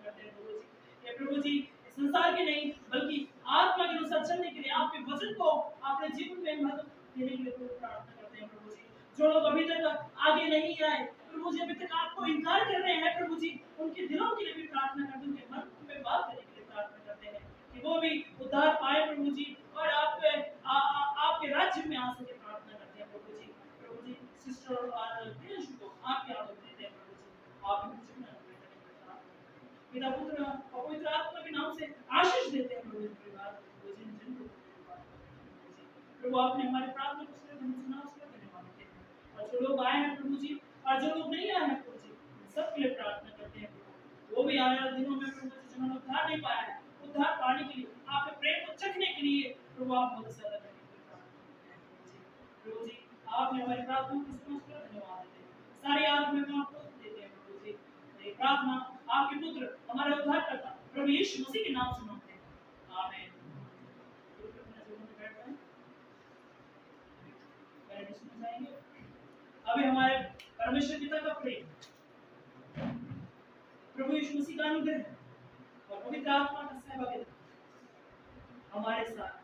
करते हैं। प्रभु जी, ये प्रभु जी संसार के नहीं बल्कि आत्मा के अनुसार चलने के लिए आपके वचन को अपने जीवन में मदद देने के लिए प्रभु प्रार्थना करते हैं। प्रभु जी, जो लोग अभी तक आगे नहीं आए, प्रभु जी अभी तक आपको इनकार कर रहे हैं, प्रभु जी उनके दिलों के लिए भी प्रार्थना करते हैं, उनके मन में बात करने के लिए प्रार्थना करते हैं कि वो भी उद्धार पाए प्रभु जी और आपके राज्य में आ सके। प्रार्थना करते हैं प्रभु जी सिस्टर और प्रियांशु को आपके आदर देते हैं। प्रभु जी, आप इनके जीवन में पिता पुत्र और पवित्र आत्मा के नाम से आशीष देते हैं। प्रभु परिवार जिनको प्रभु आपने हमारी प्रार्थना को सुना, उसका धन्यवाद देते हैं। और जो लोग आए हैं प्रभु जी और जो लोग नहीं आए हैं प्रभु जी, सबके लिए प्रार्थना करते हैं। वो भी आने वाले दिनों में प्रभु जी जिन्होंने उद्धार नहीं पाया है, उद्धार पाने के लिए, आपके प्रेम को चखने के लिए प्रभु आप मदद सहायता करने के लिए प्रार्थना करते हैं। प्रभु जी, आपने हमारी प्रार्थना को सुना, उसका धन्यवाद देते हैं। सारी आत्मा में आपको देते हैं। प्रभु जी, ये प्रार्थना आपके पुत्र हमारे उद्धारकर्ता प्रभु यीशु मसीह के नाम से मांगते हैं, आमीन। अभी हमारे परमेश्वर पिता का प्रेम, प्रभु यीशु मसीह का अनुग्रह और पवित्र आत्मा का सहभागिता हमारे साथ